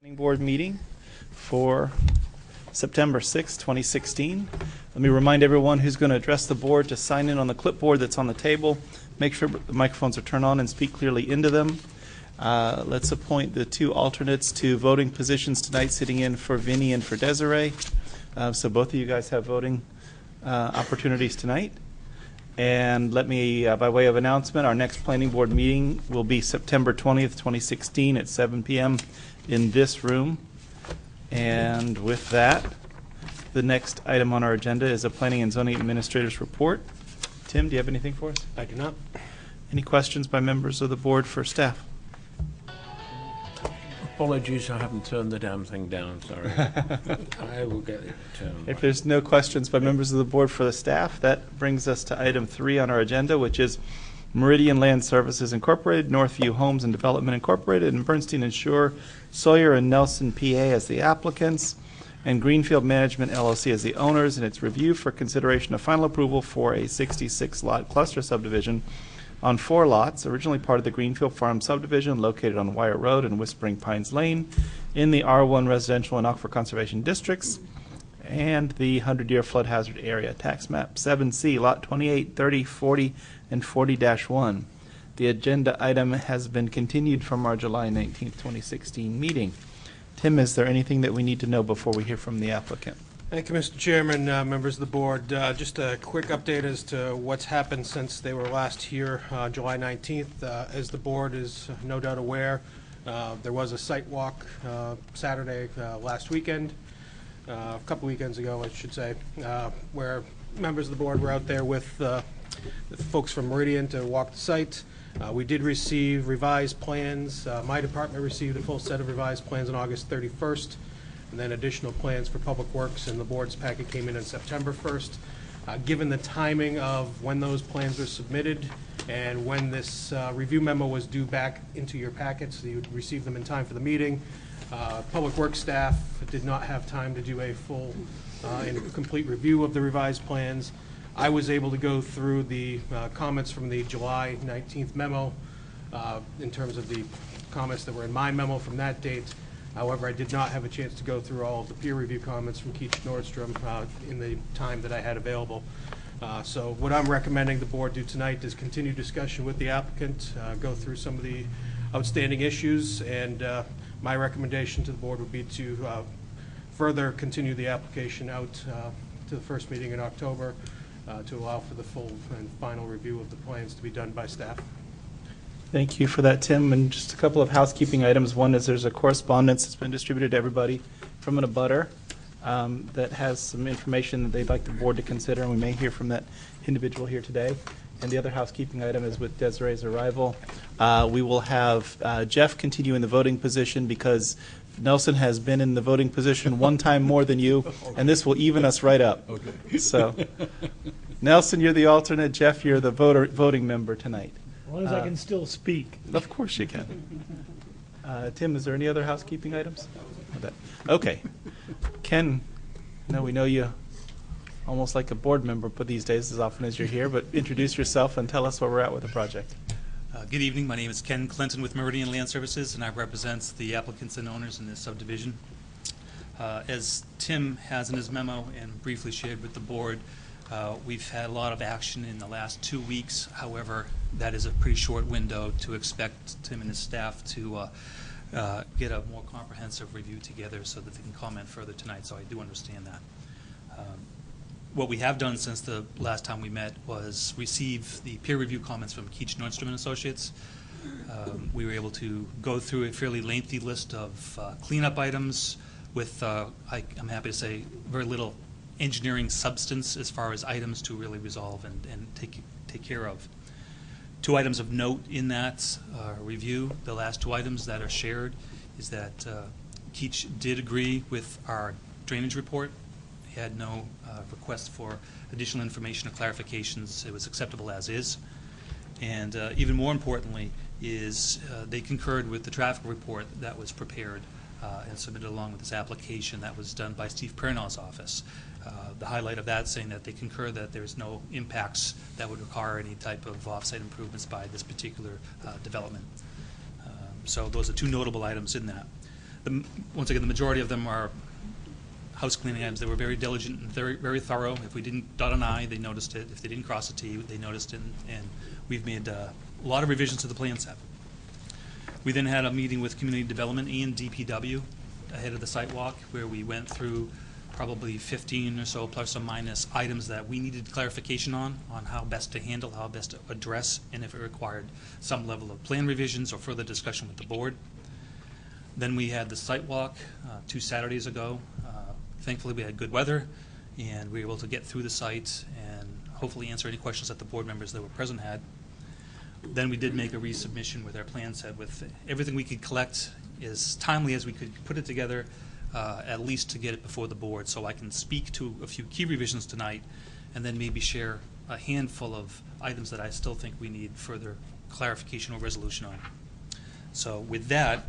Planning Board meeting for September 6, 2016. Let me remind everyone who's going to address the board to sign in on the clipboard that's on the table. Make sure the microphones are turned on and speak clearly into them. Let's appoint the two alternates to voting positions tonight, sitting in for Vinny and for Desiree. So both of you guys have voting opportunities tonight. And let me, by way of announcement, our next Planning Board meeting will be September 20th, 2016 at 7 p.m. in this room. And with that, the next item on our agenda is a Planning and Zoning Administrator's report. Tim, do you have anything for us? I do not. Any questions by members of the board for staff? Apologies, I haven't turned the damn thing down, sorry. I will get it turned. If there's no questions by members of the board for the staff, that brings us to item 3 on our agenda, which is Meridian Land Services Incorporated, Northview Homes and Development Incorporated, and Bernstein and Shore, Sawyer and Nelson, PA as the applicants, and Greenfield Management LLC as the owners, and its review for consideration of final approval for a 66-lot cluster subdivision on 4 lots, originally part of the Greenfield Farm subdivision located on Wire Road and Whispering Pines Lane in the R1 Residential and Aquifer Conservation Districts and the 100-year flood hazard area. Tax map 7C, lot 28, 30, 40, and 40-1. The agenda item has been continued from our July 19th, 2016 meeting. Tim, is there anything that we need to know before we hear from the applicant? Thank you, Mr. Chairman, members of the board. Just a quick update as to what's happened since they were last here, July 19th. As the board is no doubt aware, there was a site walk Saturday last weekend, a couple weekends ago, I should say, where members of the board were out there with the folks from Meridian to walk the site. We did receive revised plans. My department received a full set of revised plans on August 31st. And then additional plans for Public Works and the board's packet came in on September 1st. Given the timing of when those plans were submitted and when this review memo was due back into your packets, so you would receive them in time for the meeting, Public Works staff did not have time to do a full and complete review of the revised plans. I was able to go through the comments from the July 19th memo in terms of the comments that were in my memo from that date. However, I did not have a chance to go through all of the peer review comments from Keach Nordstrom in the time that I had available. So what I'm recommending the board do tonight is continue discussion with the applicant, go through some of the outstanding issues, and my recommendation to the board would be to further continue the application out to the first meeting in October to allow for the full and final review of the plans to be done by staff. Thank you for that, Tim. And just a couple of housekeeping items. One is there's a correspondence that's been distributed to everybody from an abutter that has some information that they'd like the board to consider, and we may hear from that individual here today. And the other housekeeping item is with Desiree's arrival. We will have Jeff continue in the voting position because Nelson has been in the voting position one time more than you, and this will even us right up. Okay. So, Nelson, you're the alternate. Jeff, you're the voting member tonight. As long as I can still speak. Of course you can. Tim, is there any other housekeeping items? Okay. Ken, we know you almost like a board member these days as often as you're here, but introduce yourself and tell us where we're at with the project. Good evening. My name is Ken Clinton with Meridian Land Services, and I represent the applicants and owners in this subdivision. As Tim has in his memo and briefly shared with the board, we've had a lot of action in the last 2 weeks. However, that is a pretty short window to expect Tim and his staff to get a more comprehensive review together so that they can comment further tonight, so I do understand that. What we have done since the last time we met was receive the peer review comments from Keach Nordstrom and Associates. We were able to go through a fairly lengthy list of cleanup items with, I'm happy to say, very little engineering substance as far as items to really resolve and take care of. 2 items of note in that review, the last 2 items that are shared, is that Keach did agree with our drainage report. He had no request for additional information or clarifications. It was acceptable as is. And even more importantly is they concurred with the traffic report that was prepared and submitted along with this application that was done by Steve Pernow's office. The highlight of that saying that they concur that there's no impacts that would require any type of off-site improvements by this particular development. So those are 2 notable items in that. Once again, the majority of them are house cleaning items. They were very diligent and very, very thorough. If we didn't dot an I, they noticed it. If they didn't cross a T, they noticed it. And we've made a lot of revisions to the plan set. We then had a meeting with Community Development and DPW ahead of the site walk, where we went through probably 15 or so plus or minus items that we needed clarification on how best to handle, how best to address, and if it required some level of plan revisions or further discussion with the board. Then we had the site walk 2 Saturdays ago. Thankfully, we had good weather, and we were able to get through the site and hopefully answer any questions that the board members that were present had. Then we did make a resubmission with our plan set with everything we could collect as timely as we could put it together, at least to get it before the board, so I can speak to a few key revisions tonight and then maybe share a handful of items that I still think we need further clarification or resolution on. So with that,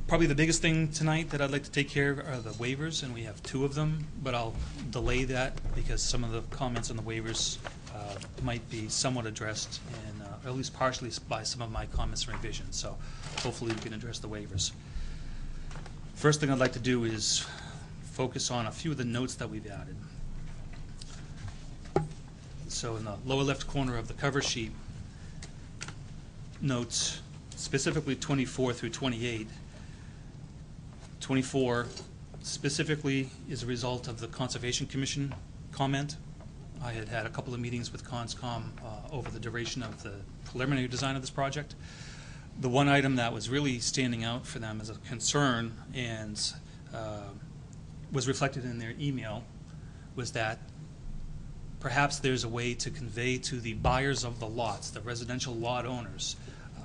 probably the biggest thing tonight that I'd like to take care of are the waivers, and we have 2 of them, but I'll delay that because some of the comments on the waivers might be somewhat addressed, and or at least partially by some of my comments and revisions. So hopefully we can address the waivers. First thing I'd like to do is focus on a few of the notes that we've added. So in the lower left corner of the cover sheet, notes specifically 24 through 28. 24 specifically is a result of the Conservation Commission comment. I had a couple of meetings with CONSCOM over the duration of the preliminary design of this project. The one item that was really standing out for them as a concern and was reflected in their email was that perhaps there's a way to convey to the buyers of the lots, the residential lot owners,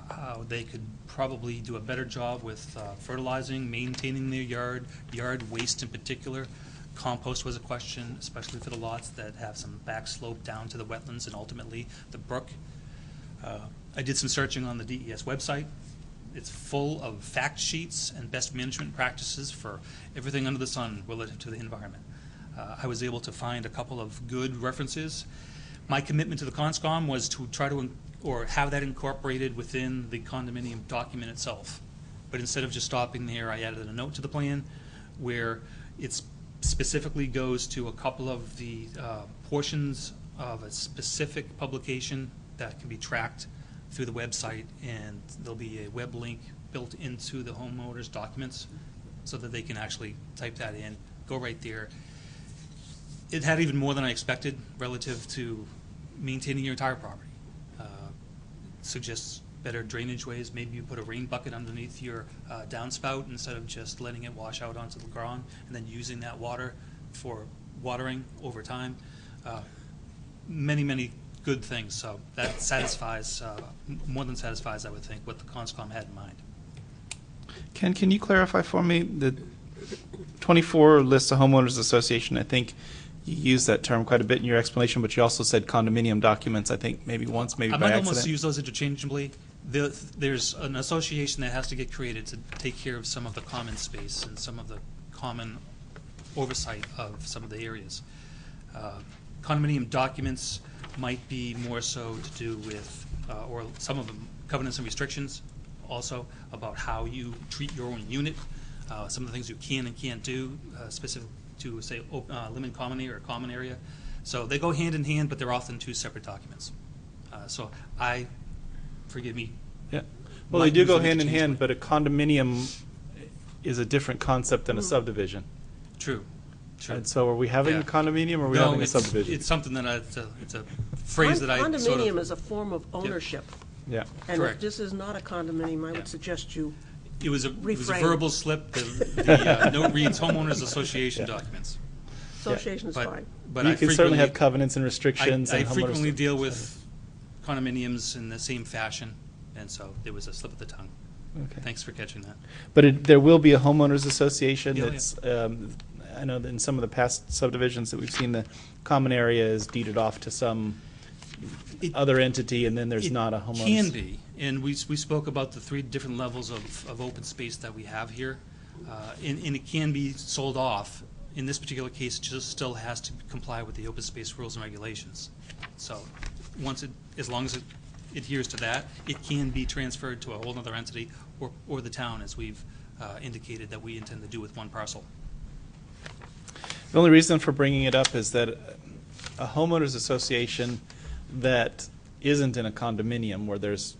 how they could probably do a better job with fertilizing, maintaining their yard waste in particular. Compost was a question, especially for the lots that have some back slope down to the wetlands and ultimately the brook. I did some searching on the DES website. It's full of fact sheets and best management practices for everything under the sun relative to the environment. I was able to find a couple of good references. My commitment to the CONSCOM was to try to or have that incorporated within the condominium document itself. But instead of just stopping there, I added a note to the plan where it specifically goes to a couple of the portions of a specific publication that can be tracked through the website, and there'll be a web link built into the homeowner's documents so that they can actually type that in, go right there. It had even more than I expected relative to maintaining your entire property. Suggests better drainage ways. Maybe you put a rain bucket underneath your downspout instead of just letting it wash out onto the ground and then using that water for watering over time. Many, many good things. So that satisfies, more than satisfies, I would think, what the CONSCOM had in mind. Ken, can you clarify for me the 24 lists of homeowners association? I think you used that term quite a bit in your explanation, but you also said condominium documents, I think maybe once, maybe I by might accident. almost use those interchangeably. There's an association that has to get created to take care of some of the common space and some of the common oversight of some of the areas. Condominium documents might be more so to do with, or some of them, covenants and restrictions also about how you treat your own unit, some of the things you can and can't do, specific to, say, limited common area or common area. So they go hand in hand, but they're often 2 separate documents. So forgive me. Yeah. Well, they do go hand in hand, but a condominium is a different concept than a subdivision. True. True. And so are we having Yeah. a condominium or are we No, having a subdivision? it's something that it's a phrase that I sort Condominium of, is a form of ownership. Yeah. And if Correct. this is not a condominium, I Yeah. would suggest you, it was a reframe. verbal slip. The note reads homeowners association Yeah. documents. association is But, fine. but You I can certainly have frequently, covenants and restrictions. I and homeowners- frequently deal with condominiums in the same fashion, and so there was a slip of the tongue. Okay. Thanks for catching that. But there will be a homeowners association. Yeah, It's, I know that in some of the past subdivisions that we've seen, the common area is deeded off to some It- other entity, and then there's It not a homeowners. Can be, and we spoke about the 3 different levels of open space that we have here, and it can be sold off. In this particular case, it just still has to comply with the open space rules and regulations. So as long as it adheres to that, it can be transferred to a whole other entity or the town, as we've indicated that we intend to do with one parcel. The only reason for bringing it up is that a homeowners association that isn't in a condominium where there's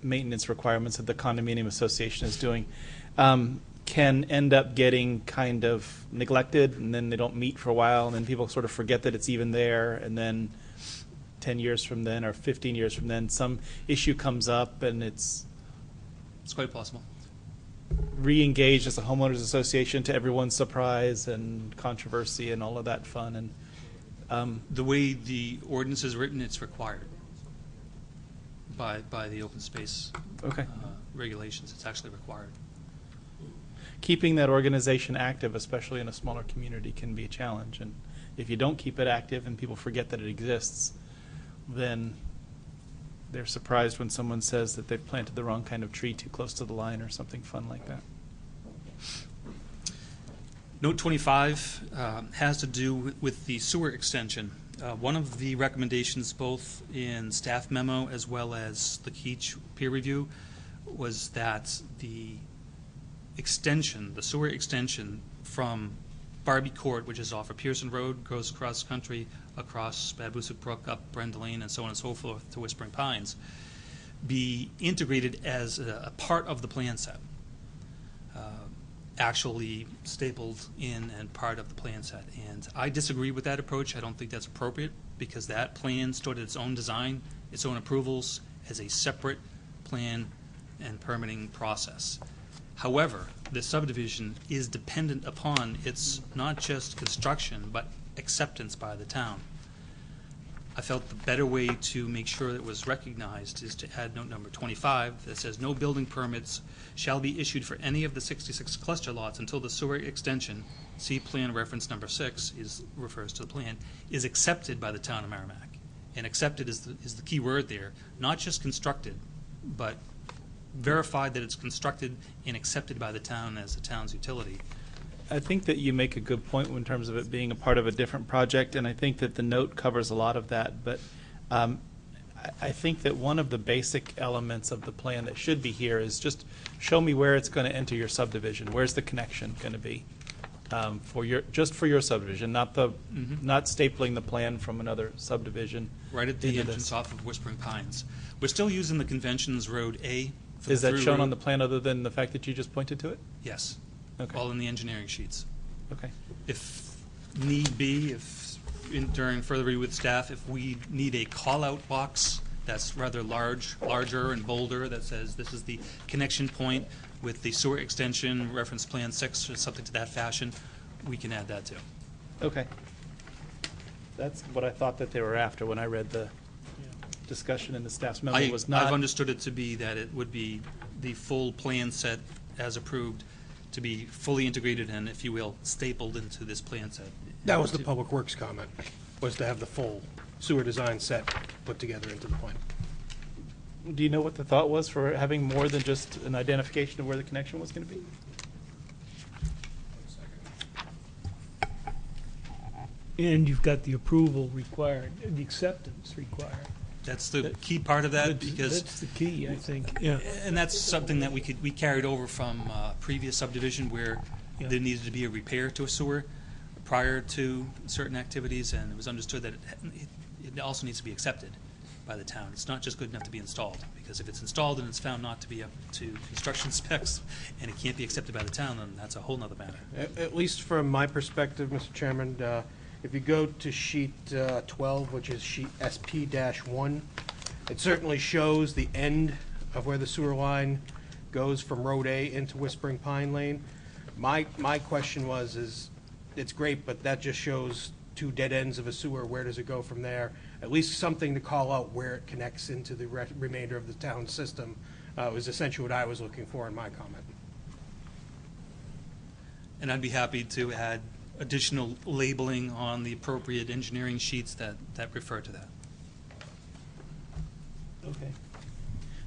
maintenance requirements that the condominium association is doing can end up getting kind of neglected, and then they don't meet for a while, and then people sort of forget that it's even there, and then 10 years from then or 15 years from then some issue comes up and it's It's quite possible. re-engaged as a homeowners association to everyone's surprise and controversy and all of that fun. And The way the ordinance is written, it's required by the open space okay, regulations. It's actually required. keeping that organization active, especially in a smaller community, can be a challenge. And if you don't keep it active and people forget that it exists, then they're surprised when someone says that they've planted the wrong kind of tree too close to the line or something fun like that. Note 25 has to do with the sewer extension. One of the recommendations, both in staff memo as well as the Keach peer review, was that the extension, the sewer extension from Barbie Court, which is off of Pearson Road, goes across country, across Babusick Brook, up Brenda Lane, and so on and so forth to Whispering Pines, be integrated as a part of the plan set. Actually stapled in and part of the plan set. And I disagree with that approach. I don't think that's appropriate, because that plan stored its own design, its own approvals, as a separate plan and permitting process. However, the subdivision is dependent upon its not just construction, but acceptance by the town. I felt the better way to make sure that it was recognized is to add note number 25 that says no building permits shall be issued for any of the 66 cluster lots until the sewer extension, see plan reference number 6, refers to the plan, is accepted by the town of Merrimack. And accepted is the key word there, not just constructed, but verified that it's constructed and accepted by the town as the town's utility. I think that you make a good point in terms of it being a part of a different project, and I think that the note covers a lot of that. But I think that one of the basic elements of the plan that should be here is just show me where it's going to enter your subdivision. Where's the connection going to be for your subdivision, not stapling the plan from another subdivision. Right at the into entrance this. off of Whispering Pines. We're still using the Conventions Road A. For Is the that through shown road. on the plan other than the fact that you just pointed to it? Yes. Okay. All in the engineering sheets. Okay. If need be, during further review with staff, if we need a call-out box that's rather larger and bolder, that says this is the connection point with the sewer extension, reference plan 6, or something to that fashion, we can add that too. Okay. That's what I thought that they were after when I read the discussion in the staff's memo. Was not. I've understood it to be that it would be the full plan set as approved to be fully integrated and, if you will, stapled into this plan set. That was the Public Works comment, was to have the full sewer design set put together into the plan. Do you know what the thought was for having more than just an identification of where the connection was going to be? And you've got the approval required, the acceptance required. That's the key part of that, because That's the key, I think, yeah. and that's something that we carried over from previous subdivision where Yeah. there needed to be a repair to a sewer prior to certain activities, and it was understood that it also needs to be accepted by the town. It's not just good enough to be installed, because if it's installed and it's found not to be up to construction specs and it can't be accepted by the town, then that's a whole nother matter. At least from my perspective, Mr. Chairman, if you go to sheet 12, which is sheet SP-1, it certainly shows the end of where the sewer line goes from Road A into Whispering Pine Lane. My question is it's great, but that just shows two dead ends of a sewer. Where does it go from there? At least something to call out where it connects into the remainder of the town system was essentially what I was looking for in my comment. And I'd be happy to add additional labeling on the appropriate engineering sheets that refer to that. Okay.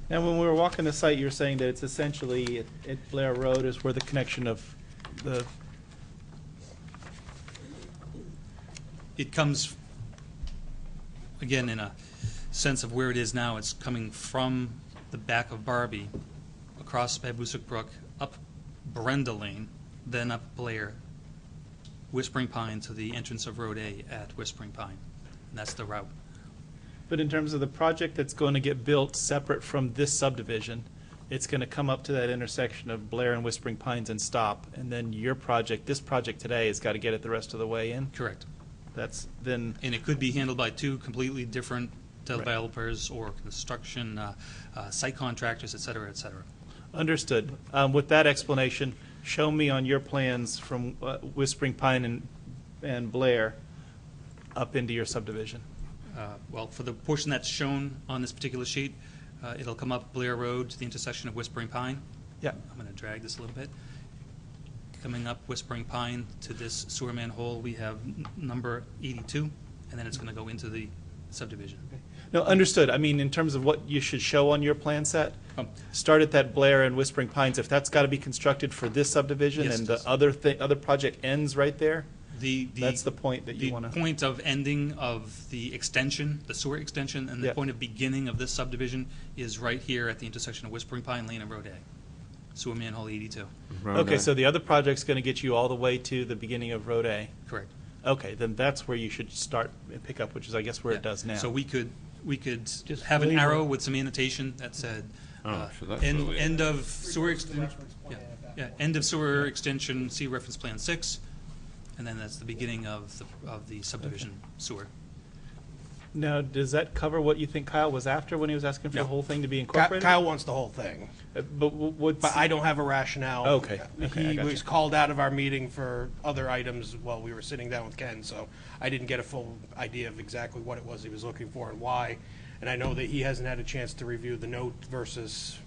Now, when we were walking the site, you were saying that it's essentially at Blair Road is where the connection of the. It comes, again, in a sense of where it is now. It's coming from the back of Barbie across Babusick Brook, up Brenda Lane, then up Blair, Whispering Pine to the entrance of Road A at Whispering Pine. And that's the route. But in terms of the project that's going to get built separate from this subdivision, it's going to come up to that intersection of Blair and Whispering Pines and stop, and then your project, this project today, has got to get it the rest of the way in? Correct. That's then, And it could be handled by two completely different developers or construction site contractors, et cetera, et cetera. understood. With that explanation, show me on your plans from Whispering Pine and Blair up into your subdivision. Well, for the portion that's shown on this particular sheet, it'll come up Blair Road to the intersection of Whispering Pine. Yeah. I'm going to drag this a little bit. Coming up Whispering Pine to this sewer manhole, we have number 82, and then it's going to go into the subdivision. No, understood. I mean, in terms of what you should show on your plan set, Um, start at that Blair and Whispering Pines. If that's got to be constructed for this subdivision Yes, and it the does. other project ends right there, The that's the point that you want The to. point of ending of the extension, the sewer extension, and the Yeah. point of beginning of this subdivision is right here at the intersection of Whispering Pine Lane and Road A. Sewer manhole 82. Okay, so the other project's going to get you all the way to the beginning of Road A. Correct. Okay, then that's where you should start and pick up, which is, I guess, where it Yeah. does now. So we could Just have an label. arrow with some annotation that said, Oh, so that's end, really- end of sewer extension. Yeah, end of sewer extension, see reference plan 6, and then that's the beginning of the subdivision sewer. Now, does that cover what you think Kyle was after when he was asking for the No. whole thing to be incorporated? Kyle wants the whole thing, But what's? but I don't have a rationale. Okay, I He gotcha. was called out of our meeting for other items while we were sitting down with Ken, so I didn't get a full idea of exactly what it was he was looking for and why. And I know that he hasn't had a chance to review the note versus,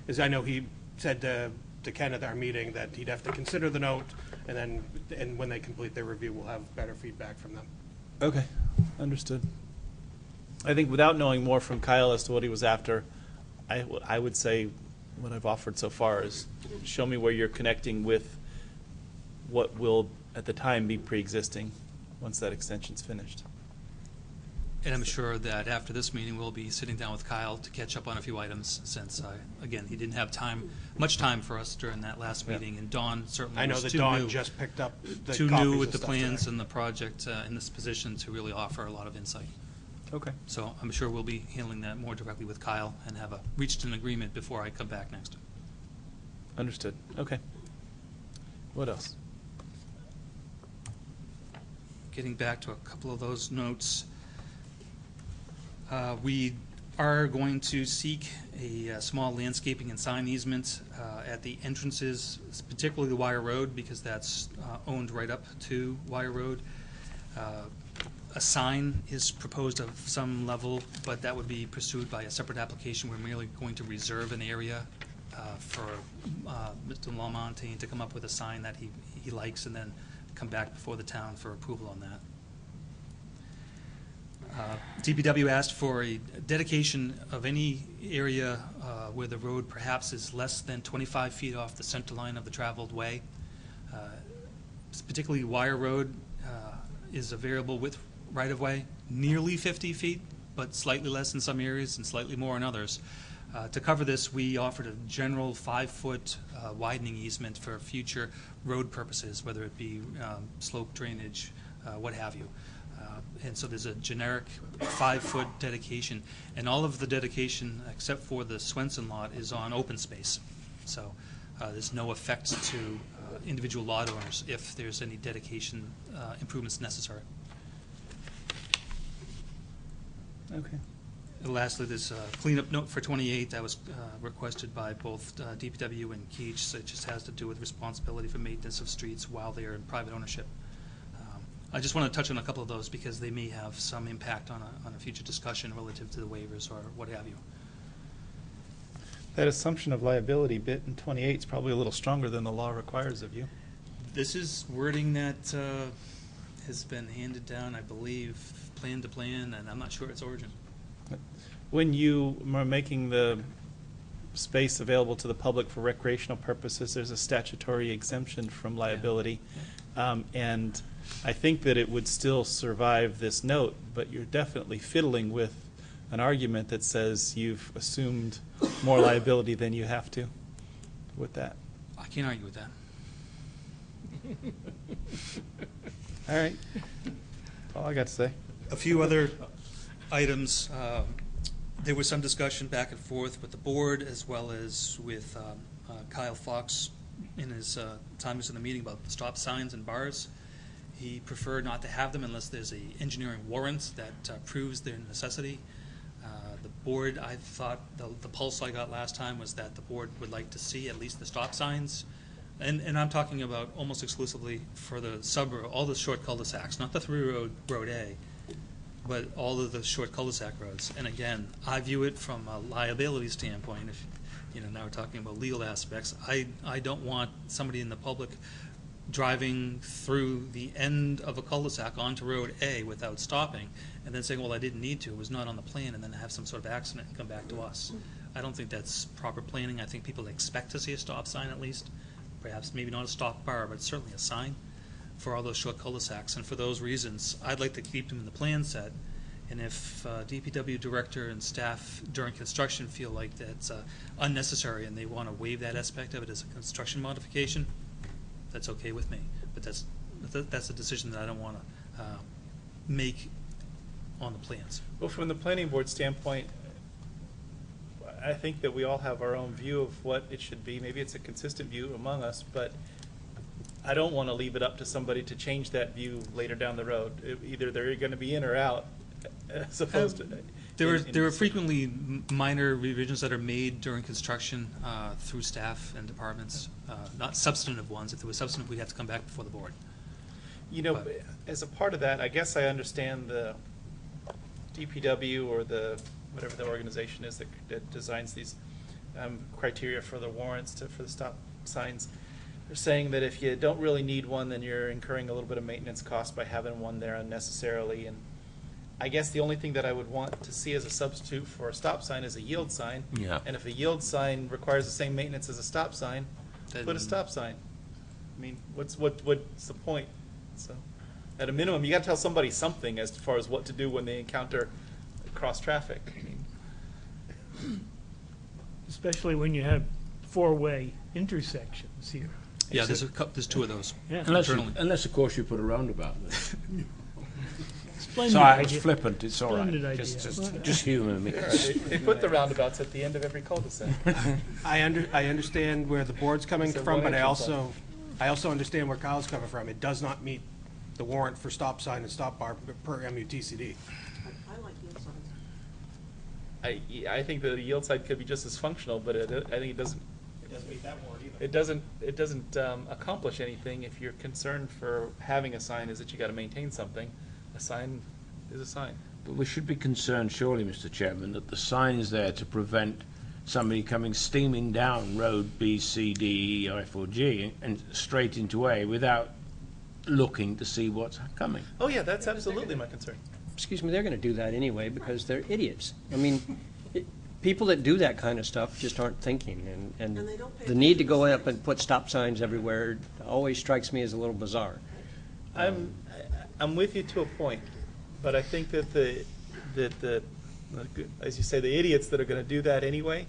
as I know he said to Ken at our meeting that he'd have to consider the note, and then, and when they complete their review, we'll have better feedback from them. Okay, understood. I think without knowing more from Kyle as to what he was after, I would say what I've offered so far is show me where you're connecting with what will, at the time, be pre-existing once that extension's finished. And I'm sure that after this meeting, we'll be sitting down with Kyle to catch up on a few items, since, again, he didn't have much time for us during that last Yeah. meeting, and Dawn certainly I know was that too Dawn new. just picked up the Too copies new of with the stuff plans today. and the project in this position to really offer a lot of insight. Okay. So I'm sure we'll be handling that more directly with Kyle and have reached an agreement before I come back next. Understood. Okay. What else? Getting back to a couple of those notes, we are going to seek a small landscaping and sign easement at the entrances, particularly the Wire Road, because that's owned right up to Wire Road. A sign is proposed of some level, but that would be pursued by a separate application. We're merely going to reserve an area for Mr. Lamontagne to come up with a sign that he likes, and then come back before the town for approval on that. DPW asked for a dedication of any area where the road perhaps is less than 25 feet off the center line of the traveled way. Particularly Wire Road is a variable width right-of-way, nearly 50 feet, but slightly less in some areas and slightly more in others. To cover this, we offered a general 5-foot widening easement for future road purposes, whether it be slope drainage, what have you. And so there's a generic 5-foot dedication, and all of the dedication, except for the Swenson lot, is on open space. So there's no effect to individual lot owners if there's any dedication improvements necessary. Okay. And lastly, there's a cleanup note for 28 that was requested by both DPW and Keach. So it just has to do with responsibility for maintenance of streets while they are in private ownership. I just want to touch on a couple of those because they may have some impact on a future discussion relative to the waivers or what have you. That assumption of liability bit in 28 is probably a little stronger than the law requires of you. This is wording that has been handed down, I believe, plan to plan, and I'm not sure its origin. When you are making the space available to the public for recreational purposes, there's a statutory exemption from liability. And I think that it would still survive this note, but you're definitely fiddling with an argument that says you've assumed more liability than you have to. with that? I can't argue with that. All right. All I got to say. A few other items. There was some discussion back and forth with the board as well as with Kyle Fox in his time he was in the meeting about the stop signs and bars. He preferred not to have them unless there's a engineering warrant that proves their necessity. The board, I thought, the pulse I got last time was that the board would like to see at least the stop signs. And I'm talking about almost exclusively for the suburb, all the short cul-de-sacs, not the through road A, but all of the short cul-de-sac roads. And again, I view it from a liability standpoint. If now we're talking about legal aspects. I don't want somebody in the public driving through the end of a cul-de-sac onto Road A without stopping, and then saying, well, I didn't need to, it was not on the plan, and then have some sort of accident and come back to us. I don't think that's proper planning. I think people expect to see a stop sign at least, perhaps maybe not a stop bar, but certainly a sign for all those short cul-de-sacs. And for those reasons, I'd like to keep them in the plan set. And if DPW director and staff during construction feel like that's unnecessary and they want to waive that aspect of it as a construction modification, that's okay with me. But that's a decision that I don't want to make on the plans. Well, from the planning board standpoint, I think that we all have our own view of what it should be. Maybe it's a consistent view among us, but I don't want to leave it up to somebody to change that view later down the road. Either they're going to be in or out, as opposed to. There are frequently minor revisions that are made during construction through staff and departments, not substantive ones. If there was substantive, we'd have to come back before the board. As a part of that, I guess I understand the DPW or whatever the organization is that designs these criteria for the warrants for the stop signs. They're saying that if you don't really need one, then you're incurring a little bit of maintenance cost by having one there unnecessarily. And I guess the only thing that I would want to see as a substitute for a stop sign is a yield sign. Yeah. And if a yield sign requires the same maintenance as a stop sign, Then- put a stop sign. I mean, what's the point? So, at a minimum, you got to tell somebody something as far as what to do when they encounter cross traffic. I mean, Especially when you have four-way intersections here. Yeah, there's two of those. Yeah. Unless, of course, you put a roundabout there. Splendid Sorry, it's idea. flippant. It's all right. Splendid idea. Just humour me. they put the roundabouts at the end of every cul-de-sac. I understand where the board's coming So from, what but I entrance also understand where Kyle's coming from. It does not meet the warrant for stop sign and stop bar per MUTCD. I like yield signs. I think that a yield sign could be just as functional, but I think it doesn't. It doesn't meet that warrant either. It doesn't accomplish anything if your concern for having a sign is that you got to maintain something. A sign is a sign. But we should be concerned, surely, Mr. Chairman, that the sign is there to prevent somebody coming steaming down road B, C, D, E, F, or G and straight into A without looking to see what's coming. Oh yeah, that's absolutely my concern. Excuse me, they're going to do that anyway because they're idiots. I mean, people that do that kind of stuff just aren't thinking, And and they don't pay the need to attention go to up and put stop signs everywhere always strikes me as a little bizarre. I'm with you to a point, but I think that the as you say, the idiots that are going to do that anyway,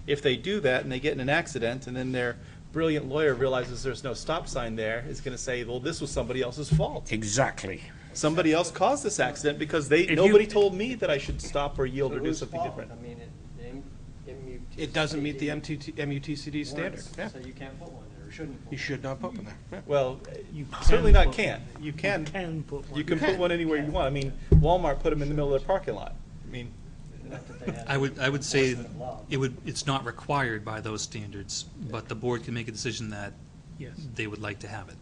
if they do that and they get in an accident and then their brilliant lawyer realizes there's no stop sign there, is going to say, well, this was somebody else's fault. Exactly. Somebody else caused this accident because If nobody you- told me that I should stop or yield or do something different. I mean, It doesn't meet the MUTCD standard. Yeah. So you can't put one there, or shouldn't put You should not put one there. Yeah. Well, you can certainly not put can't. You can. Can put one. You can put one anywhere you want. I mean, Walmart put them in the middle of their parking lot. I mean, I would say it's not required by those standards, but the board can make a decision that Yes. they would like to have it.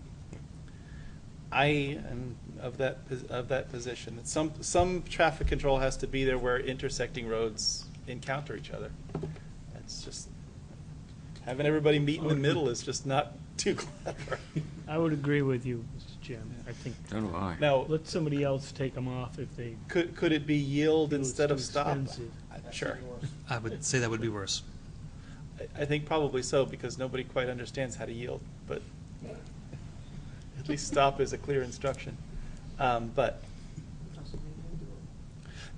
I am of that position. Some traffic control has to be there where intersecting roads encounter each other. It's just having everybody meet in the middle is just not too clever. I would agree with you, Mr. Chairman. I think So do I. Now, let somebody else take them off if they could it be yield feel it's instead of too stop? expensive. Sure. I would say that would be worse. I think probably so, because nobody quite understands how to yield, but at least stop is a clear instruction. But,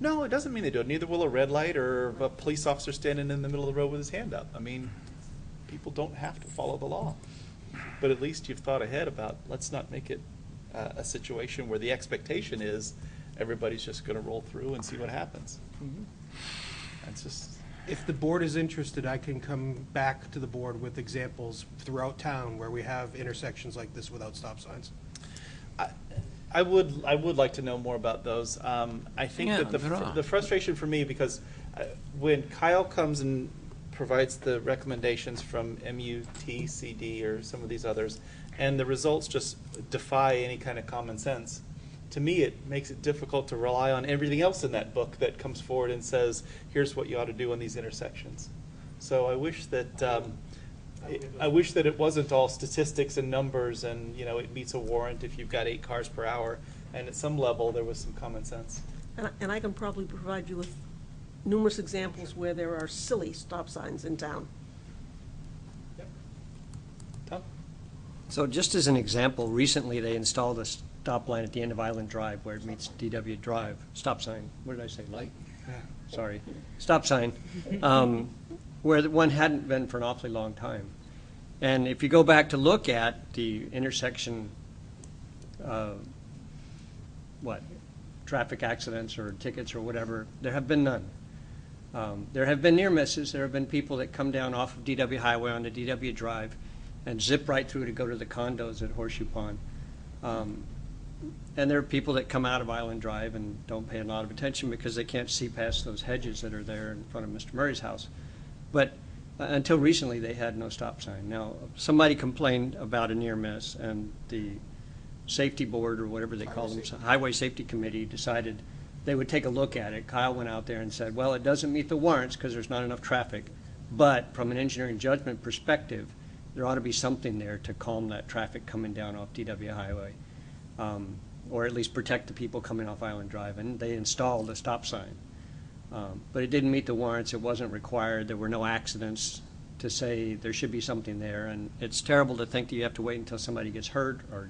no, it doesn't mean they do it. Neither will a red light or a police officer standing in the middle of the road with his hand up. I mean, people don't have to follow the law. But at least you've thought ahead about, let's not make it a situation where the expectation is everybody's just going to roll through and see what happens. That's just, If the board is interested, I can come back to the board with examples throughout town where we have intersections like this without stop signs. I would like to know more about those. I think Yeah, that there are. the frustration for me, because when Kyle comes and provides the recommendations from MUTCD or some of these others, and the results just defy any kind of common sense, to me it makes it difficult to rely on everything else in that book that comes forward and says, here's what you ought to do on these intersections. So I wish that it wasn't all statistics and numbers and, you know, it meets a warrant if you've got 8 cars per hour, and at some level there was some common sense. And I can probably provide you with numerous examples where there are silly stop signs in town. Tom? So just as an example, recently they installed a stop line at the end of Island Drive where it meets DW Drive. Stop sign, what did I say, light? Sorry, stop sign, where the one hadn't been for an awfully long time. And if you go back to look at the intersection, traffic accidents or tickets or whatever, there have been none. There have been near misses. There have been people that come down off of DW Highway onto DW Drive and zip right through to go to the condos at Horseshoe Pond. And there are people that come out of Island Drive and don't pay a lot of attention because they can't see past those hedges that are there in front of Mr. Murray's house. But until recently, they had no stop sign. Now, somebody complained about a near miss, and the safety board, or whatever they call them, Highway Safety Committee, decided they would take a look at it. Kyle went out there and said, well, it doesn't meet the warrants because there's not enough traffic, but from an engineering judgment perspective, there ought to be something there to calm that traffic coming down off DW Highway, or at least protect the people coming off Island Drive, and they installed a stop sign. But it didn't meet the warrants. It wasn't required. There were no accidents to say there should be something there, and it's terrible to think that you have to wait until somebody gets hurt or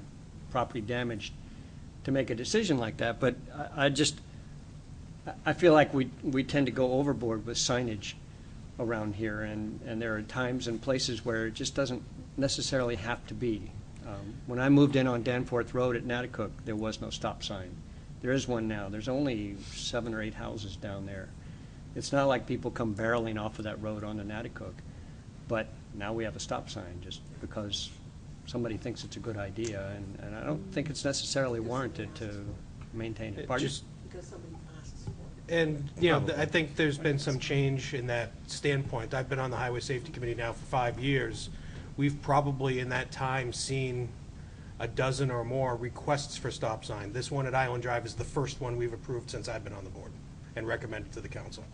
property damaged to make a decision like that. But I feel like we tend to go overboard with signage around here, and there are times and places where it just doesn't necessarily have to be. When I moved in on Danforth Road at Natticook, there was no stop sign. There is one now. There's only 7 or 8 houses down there. It's not like people come barreling off of that road onto Natticook, but now we have a stop sign just because somebody thinks it's a good idea, and I don't think it's necessarily warranted to maintain it. Pardon? Because somebody asks for it. And, you know, I think there's been some change in that standpoint. I've been on the Highway Safety Committee now for 5 years. We've probably in that time seen a dozen or more requests for stop sign. This one at Island Drive is the first one we've approved since I've been on the board and recommended to the council.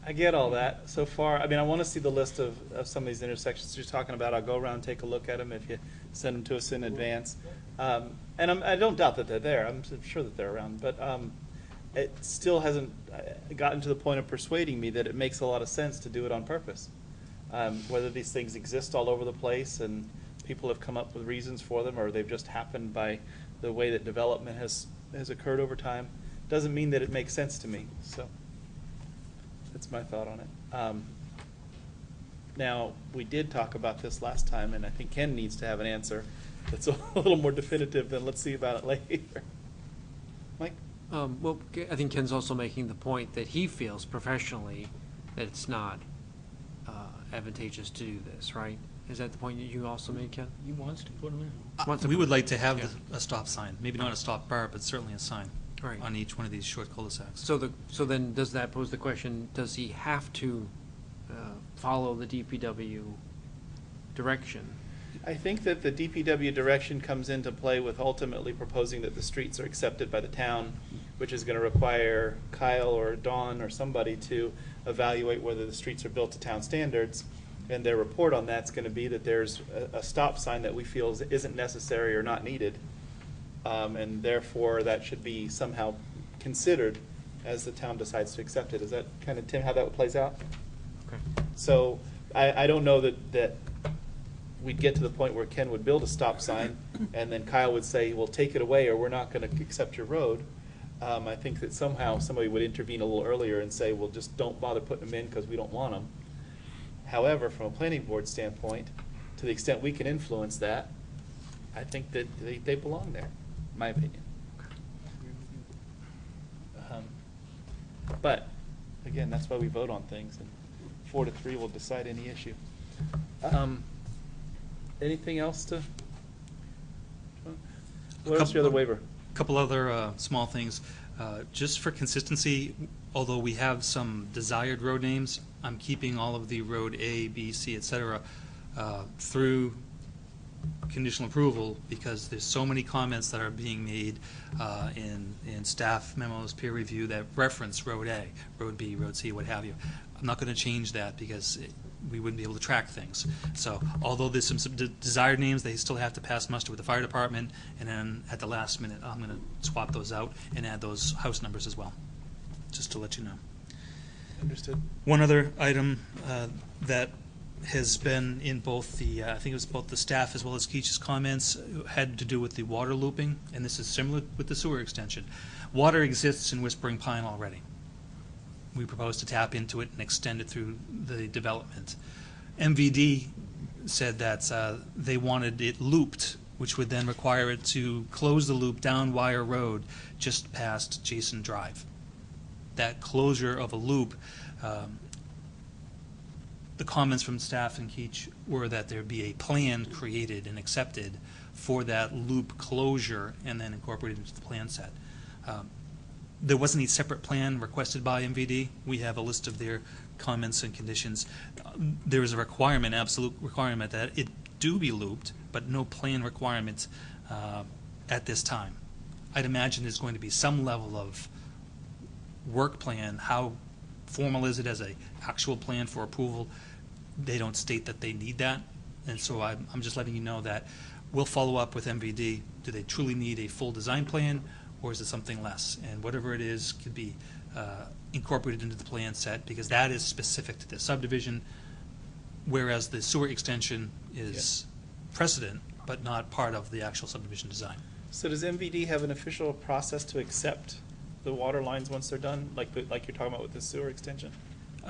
I get all that so far. I mean, I want to see the list of some of these intersections you're talking about. I'll go around, take a look at them if you send them to us in advance. And I don't doubt that they're there. I'm sure that they're around. But it still hasn't gotten to the point of persuading me that it makes a lot of sense to do it on purpose. Whether these things exist all over the place and people have come up with reasons for them, or they've just happened by the way that development has occurred over time, doesn't mean that it makes sense to me. So that's my thought on it. Now, we did talk about this last time, and I think Ken needs to have an answer that's a little more definitive than let's see about it later. Mike? Well, I think Ken's also making the point that he feels professionally that it's not advantageous to do this, right? Is that the point that you also made, Ken? He wants to put them in. Wants to We put- would like to have Yeah. a stop sign, maybe not a stop bar, but certainly a sign Right. on each one of these short cul-de-sacs. So then, does that pose the question, does he have to follow the DPW direction? I think that the DPW direction comes into play with ultimately proposing that the streets are accepted by the town, which is going to require Kyle or Dawn or somebody to evaluate whether the streets are built to town standards. And their report on that's going to be that there's a stop sign that we feel isn't necessary or not needed. And therefore, that should be somehow considered as the town decides to accept it. Is that kind of, Tim, how that plays out? Okay. So I don't know that we'd get to the point where Ken would build a stop sign and then Kyle would say, well, take it away or we're not going to accept your road. I think that somehow somebody would intervene a little earlier and say, well, just don't bother putting them in because we don't want them. However, from a planning board standpoint, to the extent we can influence that, I think that they belong there, in my opinion. But, again, that's why we vote on things, and 4-3 will decide any issue. Anything else to? What else is your other waiver? Couple other small things. Just for consistency, although we have some desired road names, I'm keeping all of the road A, B, C, et cetera, through conditional approval because there's so many comments that are being made in staff memos, peer review that reference road A, road B, road C, what have you. I'm not going to change that because we wouldn't be able to track things. So although there's some desired names, they still have to pass muster with the fire department, and then at the last minute, I'm going to swap those out and add those house numbers as well, just to let you know. Understood. One other item that has been in both the, I think it was both the staff as well as Keach's comments, had to do with the water looping, and this is similar with the sewer extension. Water exists in Whispering Pine already. We propose to tap into it and extend it through the development. MVD said that they wanted it looped, which would then require it to close the loop down Wire Road just past Jason Drive. That closure of a loop, the comments from staff and Keach were that there be a plan created and accepted for that loop closure and then incorporated into the plan set. There wasn't a separate plan requested by MVD. We have a list of their comments and conditions. There is a requirement, absolute requirement, that it do be looped, but no plan requirement at this time. I'd imagine there's going to be some level of work plan. How formal is it as a actual plan for approval? They don't state that they need that, and so I'm just letting you know that we'll follow up with MVD. Do they truly need a full design plan, or is it something less? And whatever it is could be incorporated into the plan set, because that is specific to the subdivision, whereas the sewer extension is precedent, but not part of the actual subdivision design. So does MVD have an official process to accept the water lines once they're done, like you're talking about with the sewer extension?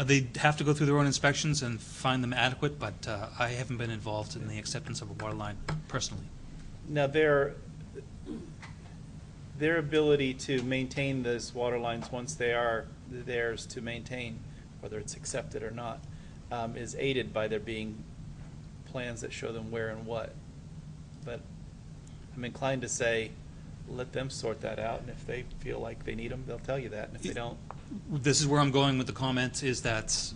They have to go through their own inspections and find them adequate, but I haven't been involved in the acceptance of a water line personally. Now, their ability to maintain those water lines once they are theirs to maintain, whether it's accepted or not, is aided by there being plans that show them where and what. But I'm inclined to say, let them sort that out, and if they feel like they need them, they'll tell you that, and if they don't. This is where I'm going with the comment, is that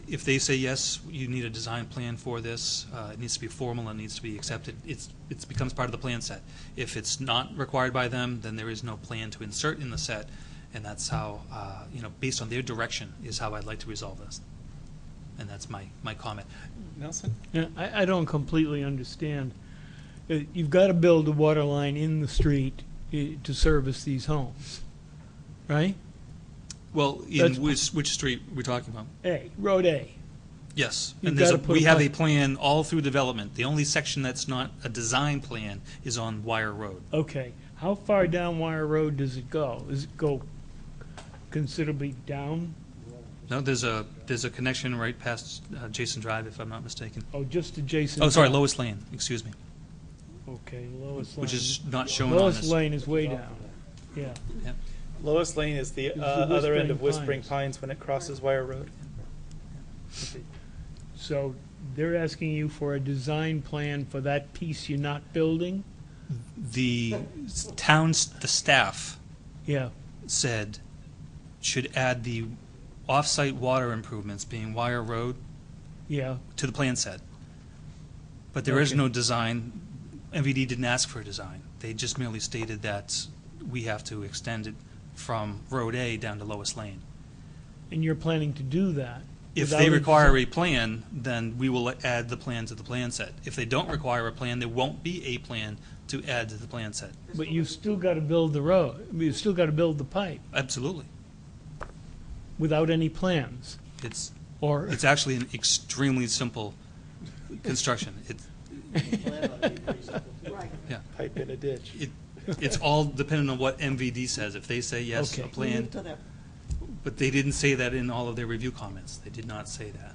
if they say, yes, you need a design plan for this, it needs to be formal and needs to be accepted, it becomes part of the plan set. If it's not required by them, then there is no plan to insert in the set, and that's how, based on their direction, is how I'd like to resolve this. And that's my comment. Nelson? Yeah, I don't completely understand. You've got to build a water line in the street to service these homes, right? Well, in which street we're talking about? Road A. Yes, You've and gotta put we a have a pipe- plan all through development. The only section that's not a design plan is on Wire Road. Okay, how far down Wire Road does it go? Does it go considerably down? No, there's a connection right past Jason Drive, if I'm not mistaken. Oh, just adjacent? Oh, sorry, Lois Lane, excuse me, Okay, Lois Lane. which is not shown on Lois this. Lane is way down, yeah. Yep. Lowest Lane is the This is other end of Whispering Whispering Pines when it crosses Wire Road. So they're asking you for a design plan for that piece you're not building? The staff Yeah, said should add the off-site water improvements, being Wire Road, yeah. to the plan set. But there is Okay. no design. MVD didn't ask for a design. They just merely stated that we have to extend it from Road A down to Lois Lane. And you're planning to do that? If without they a require design- a plan, then we will add the plan to the plan set. If they don't require a plan, there won't be a plan to add to the plan set. But you've still got to build the road, you've still got to build the pipe Absolutely. without any plans, It's or? actually an extremely simple construction. Right. Yeah. Pipe in a ditch. It's all dependent on what MVD says. If they say yes, Okay. a We plan, move to that. but they didn't say that in all of their review comments. They did not say that.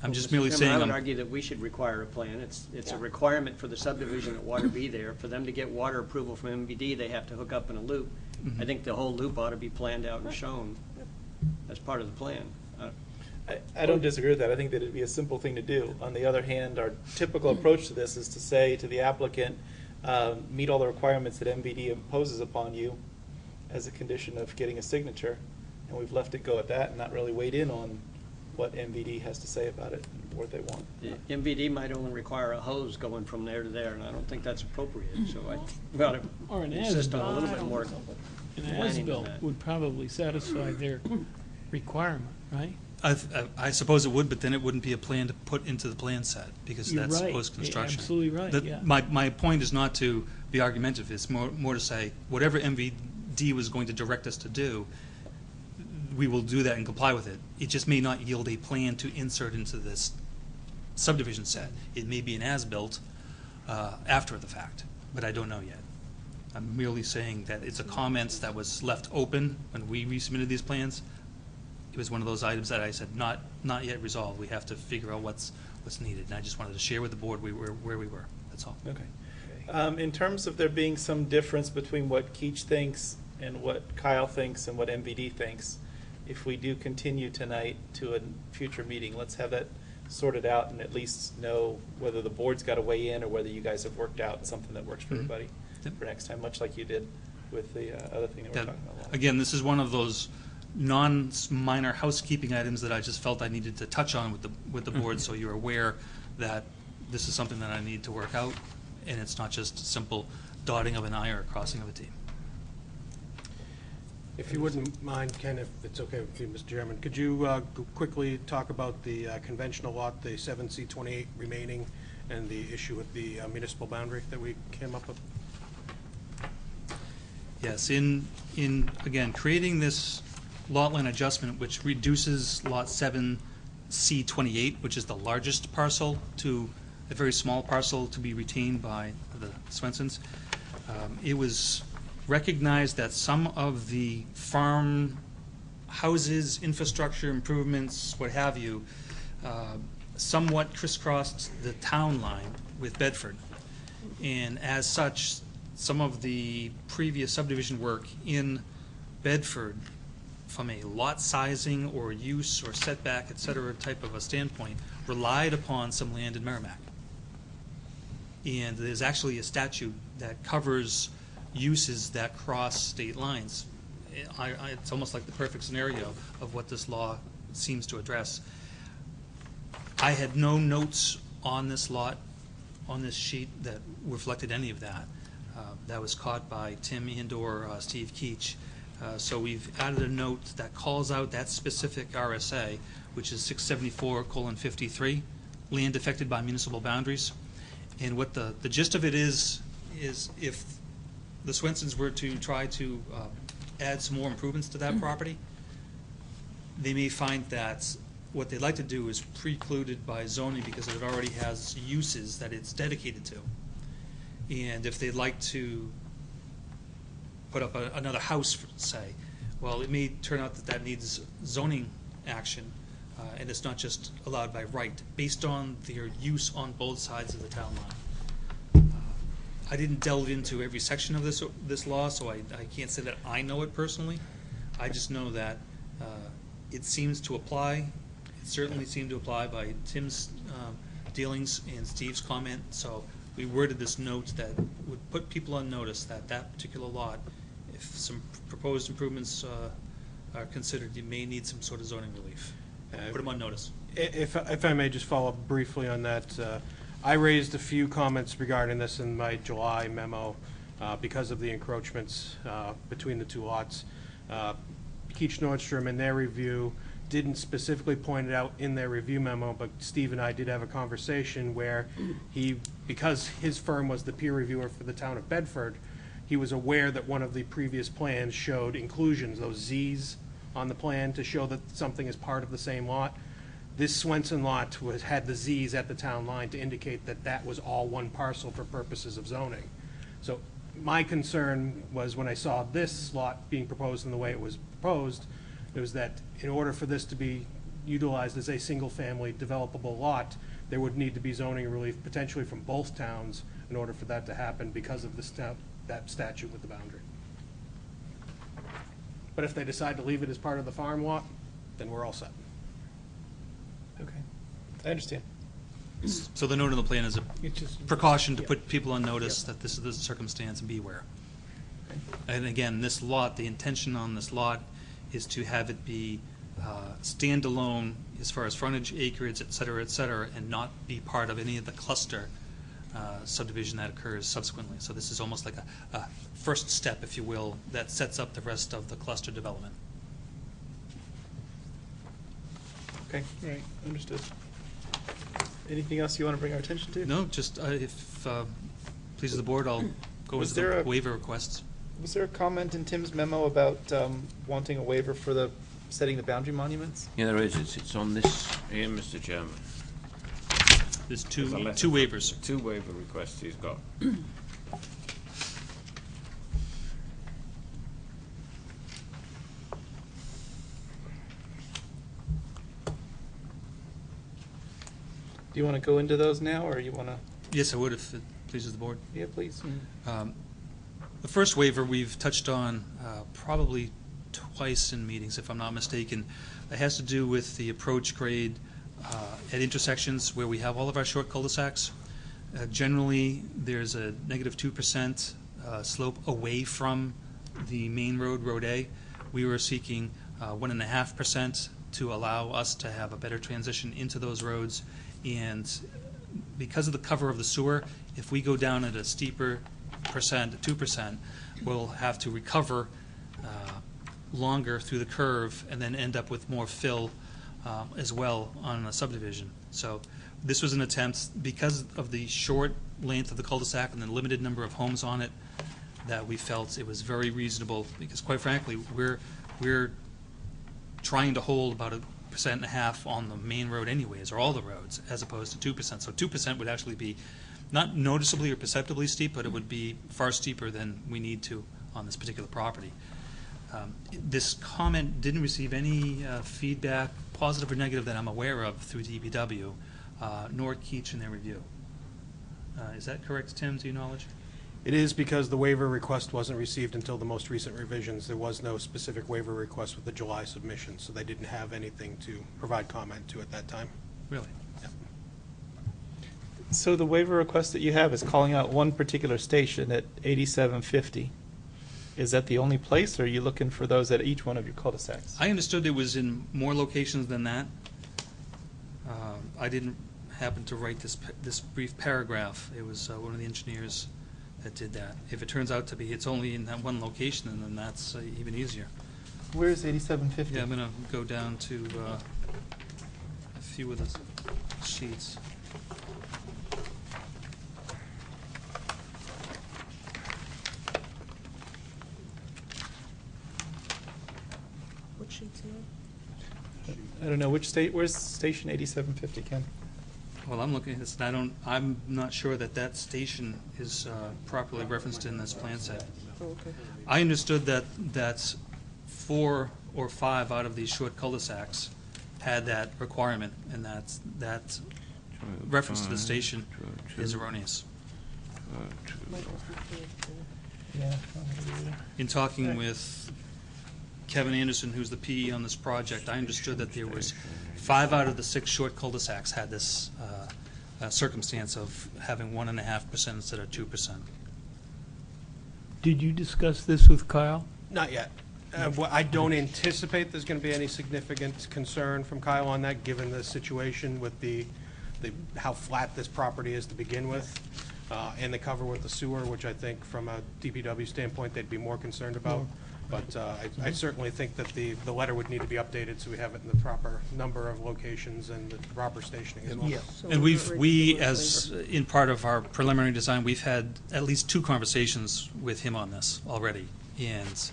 I'm just merely Mr. saying, Chairman, I would I'm- argue that we should require a plan. It's a Yeah. requirement for the subdivision that water be there. For them to get water approval from MVD, they have to hook up in a loop. I think the whole loop ought to be planned out and shown as part of the plan. I don't disagree with that. I think that it'd be a simple thing to do. On the other hand, our typical approach to this is to say to the applicant, meet all the requirements that MVD imposes upon you as a condition of getting a signature. And we've left it go at that and not really weighed in on what MVD has to say about it and what they want. The MVD might only require a hose going from there to there, and I don't think that's appropriate. So I we ought to Or an insist on a little I bit don't more. think so, but- An planning than as-built that. would probably satisfy their requirement, right? I suppose it would, but then it wouldn't be a plan to put into the plan set, because You're that's right. post-construction. You're absolutely right, That- yeah. My point is not to be argumentative, it's more to say, whatever MVD was going to direct us to do, we will do that and comply with it. It just may not yield a plan to insert into this subdivision set. It may be an as-built after the fact, but I don't know yet. I'm merely saying that it's a comment that was left open when we resubmitted these plans. It was one of those items that I said, not yet resolved. We have to figure out what's needed. And I just wanted to share with the board where we were. That's all. Okay. In terms of there being some difference between what Keach thinks and what Kyle thinks and what MVD thinks, if we do continue tonight to a future meeting, let's have that sorted out and at least know whether the board's got to weigh in or whether you guys have worked out something that works for Mhm. everybody Yep. for next time, much like you did with the other thing that we're That- talking about. Again, this is one of those non-minor housekeeping items that I just felt I needed to touch on with the board, so you're aware that this is something that I need to work out, and it's not just simple dotting of an I or a crossing of a T. If you wouldn't mind, Ken, if it's okay with you, Mr. Chairman, could you quickly talk about the conventional lot, the 7C28 remaining, and the issue with the municipal boundary that we came up with? Yes, in again, creating this lot line adjustment, which reduces lot 7C28, which is the largest parcel, to a very small parcel to be retained by the Swensons. It was recognized that some of the farm houses, infrastructure improvements, what have you, somewhat crisscrossed the town line with Bedford. And as such, some of the previous subdivision work in Bedford, from a lot sizing or use or setback, et cetera, type of a standpoint, relied upon some land in Merrimack. And there's actually a statute that covers uses that cross state lines. It's almost like the perfect scenario of what this law seems to address. I had no notes on this lot, on this sheet, that reflected any of that. That was caught by Tim and/or Steve Keach. So we've added a note that calls out that specific RSA, which is 674:53, land affected by municipal boundaries. And what the gist of it is if the Swensons were to try to add some more improvements to that property, they may find that what they'd like to do is precluded by zoning because it already has uses that it's dedicated to. And if they'd like to put up another house, say, well, it may turn out that needs zoning action, and it's not just allowed by right, based on their use on both sides of the town line. I didn't delve into every section of this law, so I can't say that I know it personally. I just know that it seems to apply. It certainly seemed to apply by Tim's dealings and Steve's comment. So we worded this note that would put people on notice that that particular lot, if some proposed improvements are considered, you may need some sort of zoning relief. Put them on notice. If I may just follow up briefly on that, I raised a few comments regarding this in my July memo because of the encroachments between the two lots. Keach Nordstrom, in their review, didn't specifically point it out in their review memo, but Steve and I did have a conversation where because his firm was the peer reviewer for the town of Bedford, he was aware that one of the previous plans showed inclusions, those Zs on the plan to show that something is part of the same lot. This Swenson lot had the Zs at the town line to indicate that that was all one parcel for purposes of zoning. So my concern was when I saw this lot being proposed in the way it was proposed, it was that in order for this to be utilized as a single-family developable lot, there would need to be zoning relief potentially from both towns in order for that to happen because of that statute with the boundary. But if they decide to leave it as part of the farm lot, then we're all set. Okay, I understand. So the note on the plan is a It's just, precaution to put people on notice that this is the circumstance and beware. And again, this lot, the intention on this lot is to have it be standalone as far as frontage, acreage, et cetera, and not be part of any of the cluster subdivision that occurs subsequently. So this is almost like a first step, if you will, that sets up the rest of the cluster development. Okay, all right, understood. Anything else you want to bring our attention to? No, just if pleases the board, I'll go Was into there the a- waiver requests. Was there a comment in Tim's memo about wanting a waiver for the setting the boundary monuments? Yeah, there is. It's on this here, Mr. Chairman. There's There's a letter. two waivers. 2 waiver requests he's got. Do you want to go into those now, or you want to? Yes, I would if it pleases the board. Yeah, please. The first waiver we've touched on probably twice in meetings, if I'm not mistaken. It has to do with the approach grade at intersections where we have all of our short cul-de-sacs. Generally, there's a negative 2% slope away from the main road, Road A. We were seeking 1.5% to allow us to have a better transition into those roads. And because of the cover of the sewer, if we go down at a steeper percent, 2%, we'll have to recover longer through the curve and then end up with more fill as well on a subdivision. So this was an attempt, because of the short length of the cul-de-sac and the limited number of homes on it, that we felt it was very reasonable, because quite frankly, we're trying to hold about 1.5% on the main road anyways, or all the roads, as opposed to 2%. So 2% would actually be not noticeably or perceptibly steep, but it would be far steeper than we need to on this particular property. This comment didn't receive any feedback, positive or negative, that I'm aware of through DPW, nor Keach in their review. Is that correct, Tim, to your knowledge? It is because the waiver request wasn't received until the most recent revisions. There was no specific waiver request with the July submission, so they didn't have anything to provide comment to at that time. Really? So the waiver request that you have is calling out one particular station at 8750. Is that the only place, or are you looking for those at each one of your cul-de-sacs? I understood it was in more locations than that. I didn't happen to write this brief paragraph. It was one of the engineers that did that. If it turns out to be it's only in that one location, then that's even easier. Where's 8750? Yeah, I'm going to go down to a few of the sheets. What sheets now? I don't know, which state, where's station 8750, Ken? Well, I'm looking at this, and I'm not sure that station is properly referenced in this plan set. Oh, okay. I understood that 4 or 5 out of these short cul-de-sacs had that requirement, and that reference to the station is erroneous. Might wasn't clear. Yeah. In talking with Kevin Anderson, who's the PE on this project, I understood that there was 5 out of the 6 short cul-de-sacs had this circumstance of having 1.5% instead of 2%. did you discuss this with Kyle? Not yet. I don't anticipate there's going to be any significant concern from Kyle on that, given the situation with how flat this property is to begin with, and the cover with the sewer, which I think from a DPW standpoint, they'd be more concerned about. But I certainly think that the letter would need to be updated so we have it in the proper number of locations and the proper stationing as well. Yeah. So And we're ready we, for a as waiver. in part of our preliminary design, we've had at least 2 conversations with him on this already, and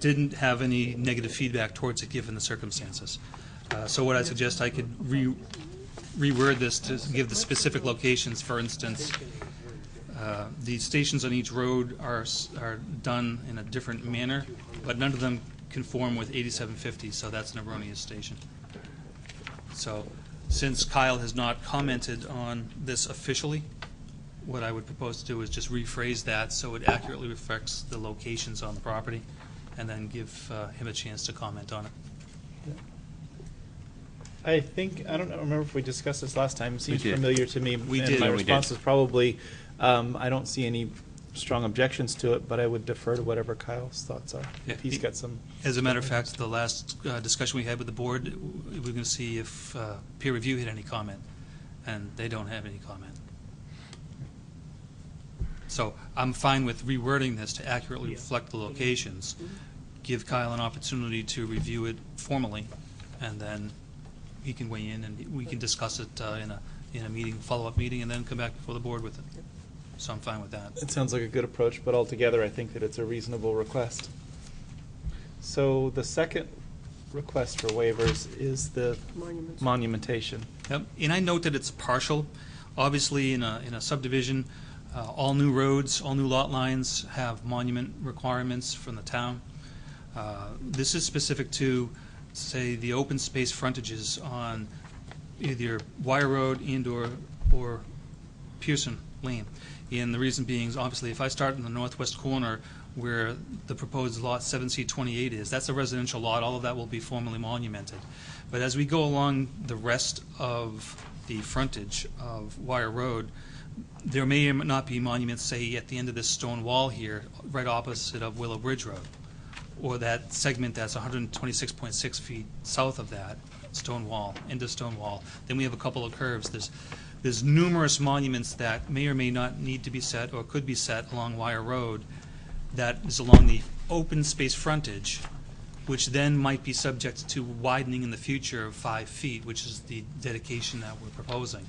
didn't have any negative feedback towards it given the circumstances. So what I suggest, I could reword this to give the specific locations. For instance, The stations on each road are done in a different manner, but none of them conform with 8750, so that's an erroneous station. So, since Kyle has not commented on this officially, what I would propose to do is just rephrase that so it accurately reflects the locations on the property, and then give him a chance to comment on it. I think, I don't remember if we discussed this last time. It seems did. familiar to me. We and did. my Yeah, we response did. is probably, I don't see any strong objections to it, but I would defer to whatever Kyle's thoughts are. Yeah, If he's got some. As a matter of fact, the last discussion we had with the board, we were going to see if peer review had any comment, and they don't have any comment. So I'm fine with rewording this to accurately reflect the locations, give Kyle an opportunity to review it formally, and then he can weigh in and we can discuss it in a meeting, follow-up meeting, and then come back before the board with it. So I'm fine with that. It sounds like a good approach, but altogether, I think that it's a reasonable request. So the second request for waivers is the Monuments. monumentation. Yep, and I note that it's partial. Obviously, in a subdivision, all new roads, all new lot lines have monument requirements from the town. This is specific to, say, the open space frontages on either Wire Road or Pearson Lane. And the reason being is, obviously, if I start in the northwest corner where the proposed lot 7C28 is, that's a residential lot. All of that will be formally monumented. But as we go along the rest of the frontage of Wire Road, there may or may not be monuments, say, at the end of this stone wall here, right opposite of Willow Bridge Road, or that segment that's 126.6 feet south of that stone wall, end of stone wall. Then we have a couple of curves. There's numerous monuments that may or may not need to be set or could be set along Wire Road that is along the open space frontage, which then might be subject to widening in the future of 5 feet, which is the dedication that we're proposing.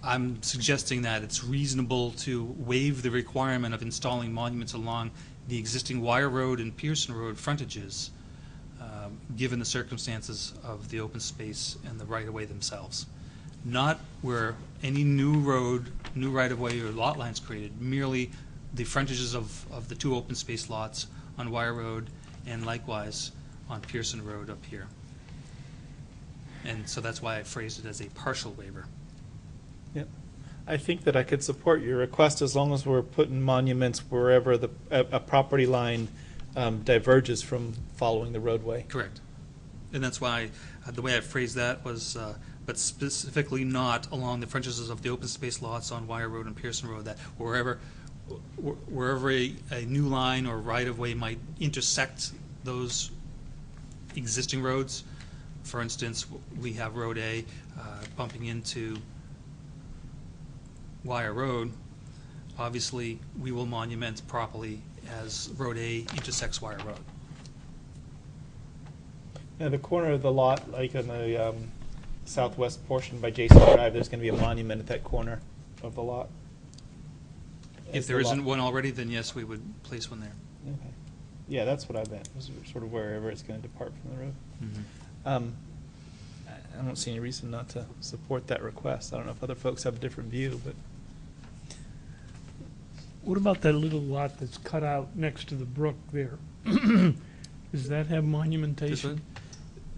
I'm suggesting that it's reasonable to waive the requirement of installing monuments along the existing Wire Road and Pearson Road frontages, given the circumstances of the open space and the right-of-way themselves. Not where any new road, new right-of-way or lot lines created, merely the frontages of the two open space lots on Wire Road and likewise on Pearson Road up here. And so that's why I phrased it as a partial waiver. Yep. I think that I could support your request as long as we're putting monuments wherever a property line diverges from following the roadway. Correct. And that's why the way I phrased that was, but specifically not along the frontages of the open space lots on Wire Road and Pearson Road, that wherever a new line or right-of-way might intersect those existing roads. For instance, we have Road A bumping into Wire Road. Obviously, we will monument properly as Road A intersects Wire Road. Now, the corner of the lot, like on the southwest portion by Jason Drive, there's going to be a monument at that corner of the lot. If there isn't one already, then yes, we would place one there. Okay. Yeah, that's what I meant, was sort of wherever it's going to depart from the road. I don't see any reason not to support that request. I don't know if other folks have a different view, but What about that little lot that's cut out next to the brook there? Does that have This monumentation? one?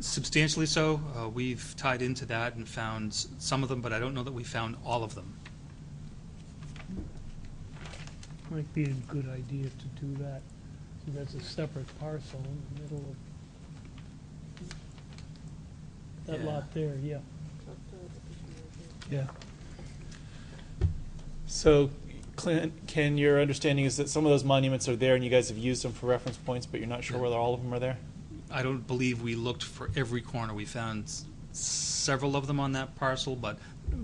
Substantially so. We've tied into that and found some of them, but I don't know that we found all of them. Might be a good idea to do that. So that's a separate parcel in the middle of that Yeah. lot there, yeah. yeah. So, Clint, Ken, your understanding is that some of those monuments are there and you guys have used them for reference points, but you're not sure Yeah. whether all of them are there? I don't believe we looked for every corner. We found several of them on that parcel, but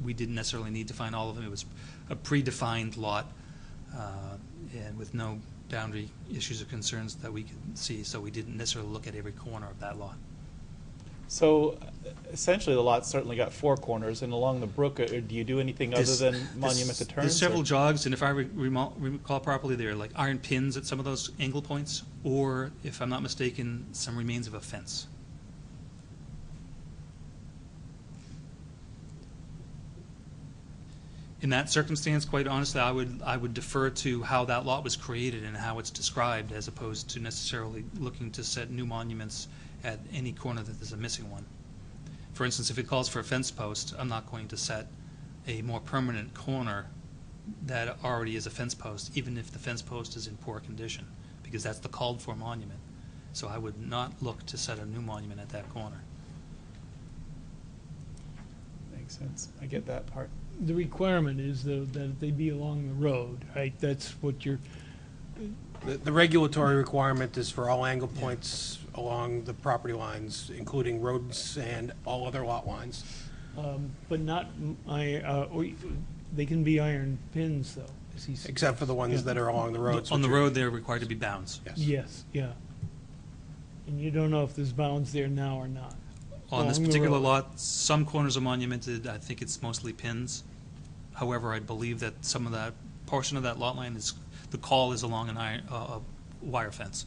we didn't necessarily need to find all of them. It was a predefined lot, and with no boundary issues or concerns that we could see, so we didn't necessarily look at every corner of that lot. So essentially, the lot's certainly got four corners, and along the brook, do you do anything other than monument the turns? There's several or- jogs, and if I recall properly, there are like iron pins at some of those angle points, or, if I'm not mistaken, some remains of a fence. In that circumstance, quite honestly, I would defer to how that lot was created and how it's described, as opposed to necessarily looking to set new monuments at any corner that there's a missing one. For instance, if it calls for a fence post, I'm not going to set a more permanent corner that already is a fence post, even if the fence post is in poor condition, because that's the called for monument. So I would not look to set a new monument at that corner. Makes sense. I get that part. The requirement is, though, that they be along the road, right? That's what you're, The regulatory requirement is for all angle points along the property lines, including roads and all other lot lines. but not, they can be iron pins, though, as he said. Except for the ones that are along the roads. On the which are- road, they're required to be bounds. Yes. Yes, yeah. And you don't know if there's bounds there now or not. On this Along the particular road. lot, some corners are monumented. I think it's mostly pins. However, I believe that some of that portion of that lot line is, the call is along a wire fence,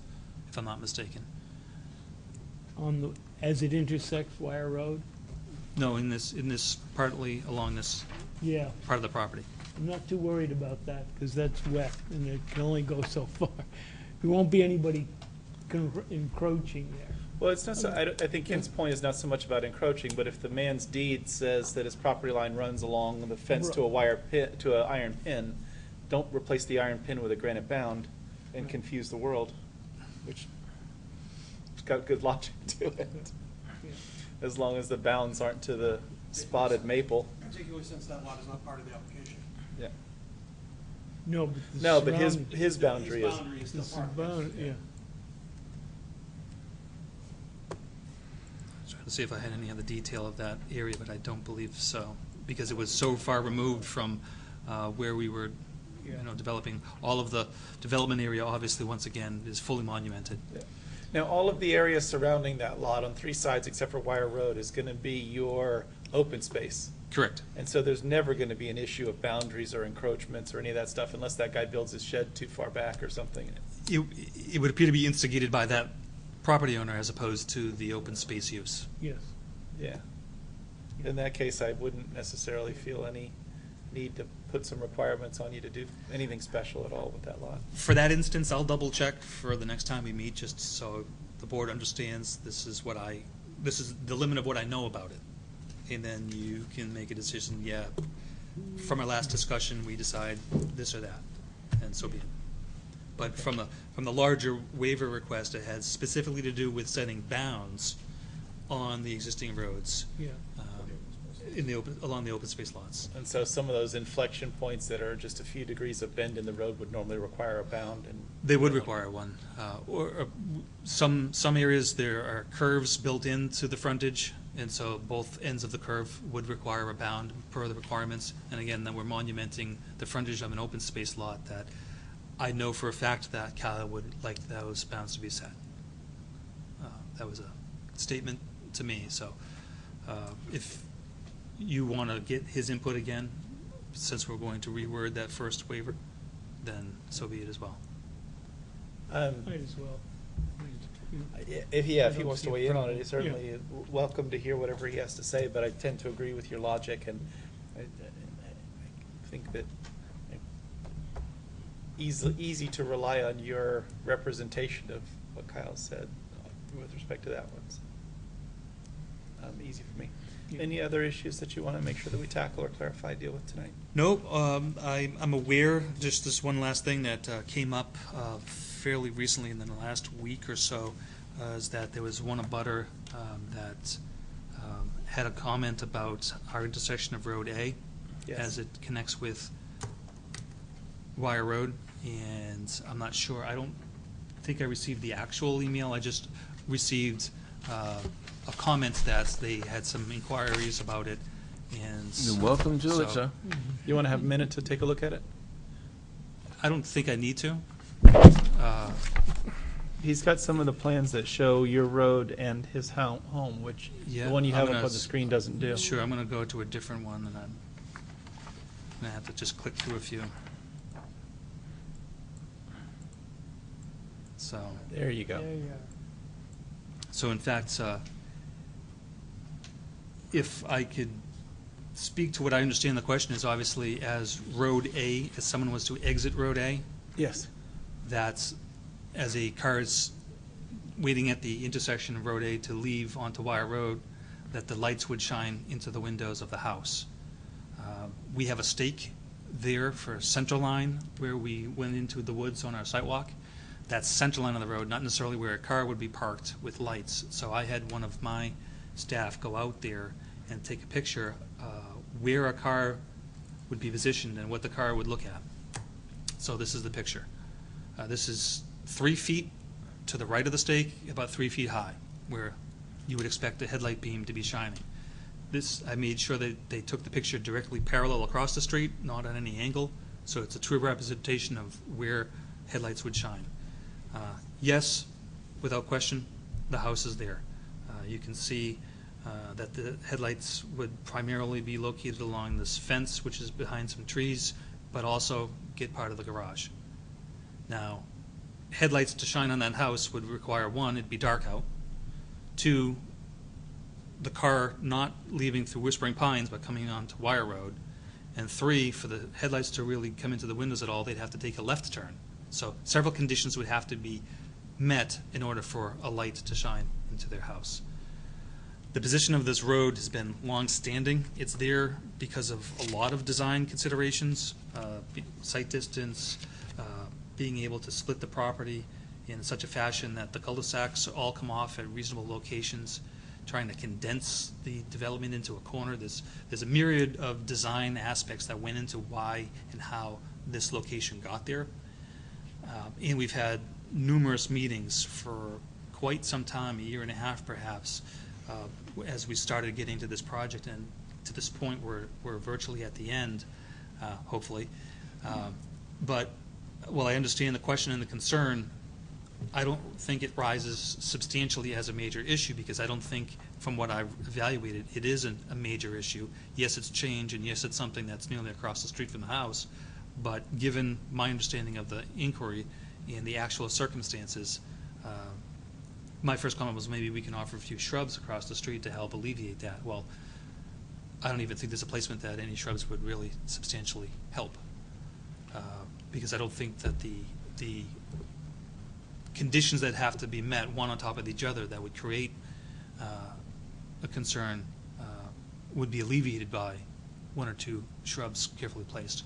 if I'm not mistaken. As it intersects Wire Road? No, in this partly along this Yeah, part of the property. I'm not too worried about that, because that's wet, and it can only go so far. There won't be anybody encroaching there. Well, it's not so, I think Ken's point is not so much about encroaching, but if the man's deed says that his property line runs along the fence to a wire pin, to an iron pin, don't replace the iron pin with a granite bound and confuse the world, which has got good logic to it. As long as the bounds aren't to the spotted maple. Particularly since that lot is not part of the application. Yeah. No, but the No, but his surrounding- boundary is. Boundary is still This is part of it. bound- yeah. Trying to see if I had any other detail of that area, but I don't believe so, because it was so far removed from where we were, developing. All of the development area, obviously, once again, is fully monumented. Yeah. Now, all of the area surrounding that lot on three sides except for Wire Road is going to be your open space. Correct. And so there's never going to be an issue of boundaries or encroachments or any of that stuff unless that guy builds his shed too far back or something. It would appear to be instigated by that property owner as opposed to the open space use. Yes. Yeah. In that case, I wouldn't necessarily feel any need to put some requirements on you to do anything special at all with that lot. For that instance, I'll double check for the next time we meet, just so the board understands this is the limit of what I know about it. And then you can make a decision, yeah, from our last discussion, we decide this or that, and so be it. But from the larger waiver request, it has specifically to do with setting bounds on the existing roads Yeah. along the open space lots. And so some of those inflection points that are just a few degrees of bend in the road would normally require a bound. And They would require one. Or some areas, there are curves built into the frontage, and so both ends of the curve would require a bound per the requirements. And again, then we're monumenting the frontage of an open space lot that I know for a fact that Kyle would like those bounds to be set. That was a statement to me, so if you want to get his input again, since we're going to reword that first waiver, then so be it as well. Might as well. If he I wants don't to see a weigh in on it, problem. he's certainly welcome to hear whatever he has to say, but I tend to agree with your logic, and I think that easy to rely on your representation of what Kyle said with respect to that one. So, easy for me. Yeah. Any other issues that you want to make sure that we tackle or clarify, deal with tonight? No, I'm aware, just this one last thing that came up fairly recently in the last week or so, is that there was one abutter that had a comment about our intersection of Road A Yes. as it connects with Wire Road, and I'm not sure, I don't think I received the actual email, I just received a comment that they had some inquiries about it, and You're welcome to it, so- sir. You want to have a minute to take a look at it? I don't think I need to. He's got some of the plans that show your road and his home, which Yeah, the one you I'm have up gonna on the screen doesn't do. Sure, I'm going to go to a different one, and I'm going to have to just click through a few. So, There you go. There you are. so in fact, if I could speak to what I understand the question is obviously as Road A, as someone was to exit Road A, Yes. that's as a car is waiting at the intersection of Road A to leave onto Wire Road, that the lights would shine into the windows of the house. We have a stake there for center line where we went into the woods on our sidewalk. That's center line of the road, not necessarily where a car would be parked with lights. So I had one of my staff go out there and take a picture where a car would be positioned and what the car would look at. So this is the picture. This is 3 feet to the right of the stake, about 3 feet high, where you would expect the headlight beam to be shining. This, I made sure that they took the picture directly parallel across the street, not at any angle, so it's a true representation of where headlights would shine. Yes, without question, the house is there. You can see that the headlights would primarily be located along this fence, which is behind some trees, but also get part of the garage. Now, headlights to shine on that house would require, 1, it'd be dark out, 2, the car not leaving through Whispering Pines but coming onto Wire Road, and 3, for the headlights to really come into the windows at all, they'd have to take a left turn. So several conditions would have to be met in order for a light to shine into their house. The position of this road has been long-standing. It's there because of a lot of design considerations, sight distance, being able to split the property in such a fashion that the cul-de-sacs all come off at reasonable locations, trying to condense the development into a corner. There's a myriad of design aspects that went into why and how this location got there. And we've had numerous meetings for quite some time, a year and a half perhaps, as we started getting to this project, and to this point we're virtually at the end, hopefully. But while I understand the question and the concern, I don't think it rises substantially as a major issue, because I don't think, from what I've evaluated, it isn't a major issue. Yes, it's change, and yes, it's something that's nearly across the street from the house, but given my understanding of the inquiry and the actual circumstances, my first comment was maybe we can offer a few shrubs across the street to help alleviate that. Well, I don't even think there's a placement that any shrubs would really substantially help, because I don't think that the conditions that have to be met, one on top of each other, that would create a concern would be alleviated by 1 or 2 shrubs carefully placed.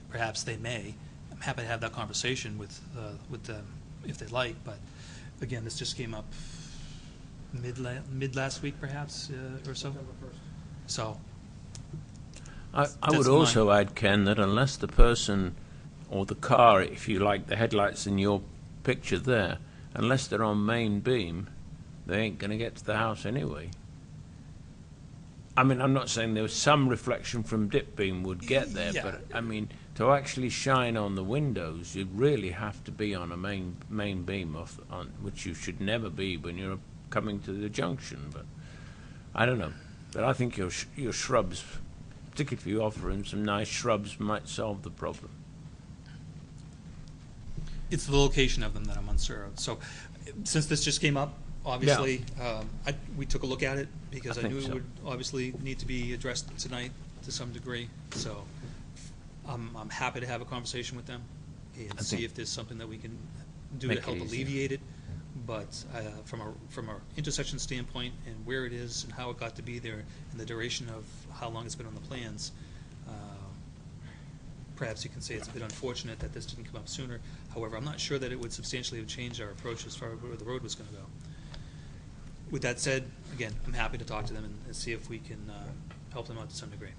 Perhaps they may. I'm happy to have that conversation with them if they like, but again, this just came up mid last week perhaps, or so. So I would that's also add, Ken, that unless the person or the car, if you like, the headlights in your picture there, unless they're on main beam, they ain't going to get to the house anyway. I mean, I'm not saying there was some reflection from dip beam would get there, Yeah. but I mean, to actually shine on the windows, you'd really have to be on a main beam, which you should never be when you're coming to the junction. But I don't know. But I think your shrubs, particularly if you offer him some nice shrubs, might solve the problem. it's the location of them that I'm unsure of. So since this just came up, obviously, we took a look at it because I think knew so. it would obviously need to be addressed tonight to some degree. So I'm happy to have a conversation with them and see if there's something that we can do to Make it help easier. alleviate it. But from a intersection standpoint and where it is and how it got to be there and the duration of how long it's been on the plans, perhaps you can say it's a bit unfortunate that this didn't come up sooner. However, I'm not sure that it would substantially have changed our approach as far as where the road was going to go. With that said, again, I'm happy to talk to them and see if we can help them out to some degree.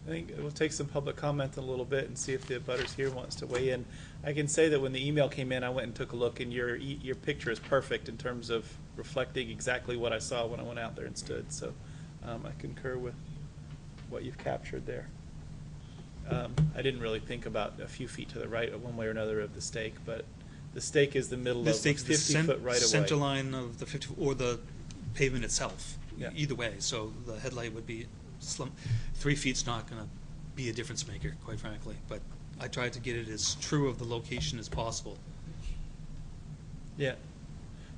I think we'll take some public comment in a little bit and see if the abutters here wants to weigh in. I can say that when the email came in, I went and took a look, and your picture is perfect in terms of reflecting exactly what I saw when I went out there and stood. So I concur with what you've captured there. I didn't really think about a few feet to the right, one way or another, of the stake, but the stake is the middle This of takes the 50-foot right away. center line of the 50, or the pavement itself, Yeah. either way. So the headlight would be 3 feet's not going to be a difference maker, quite frankly. But I tried to get it as true of the location as possible. Yeah.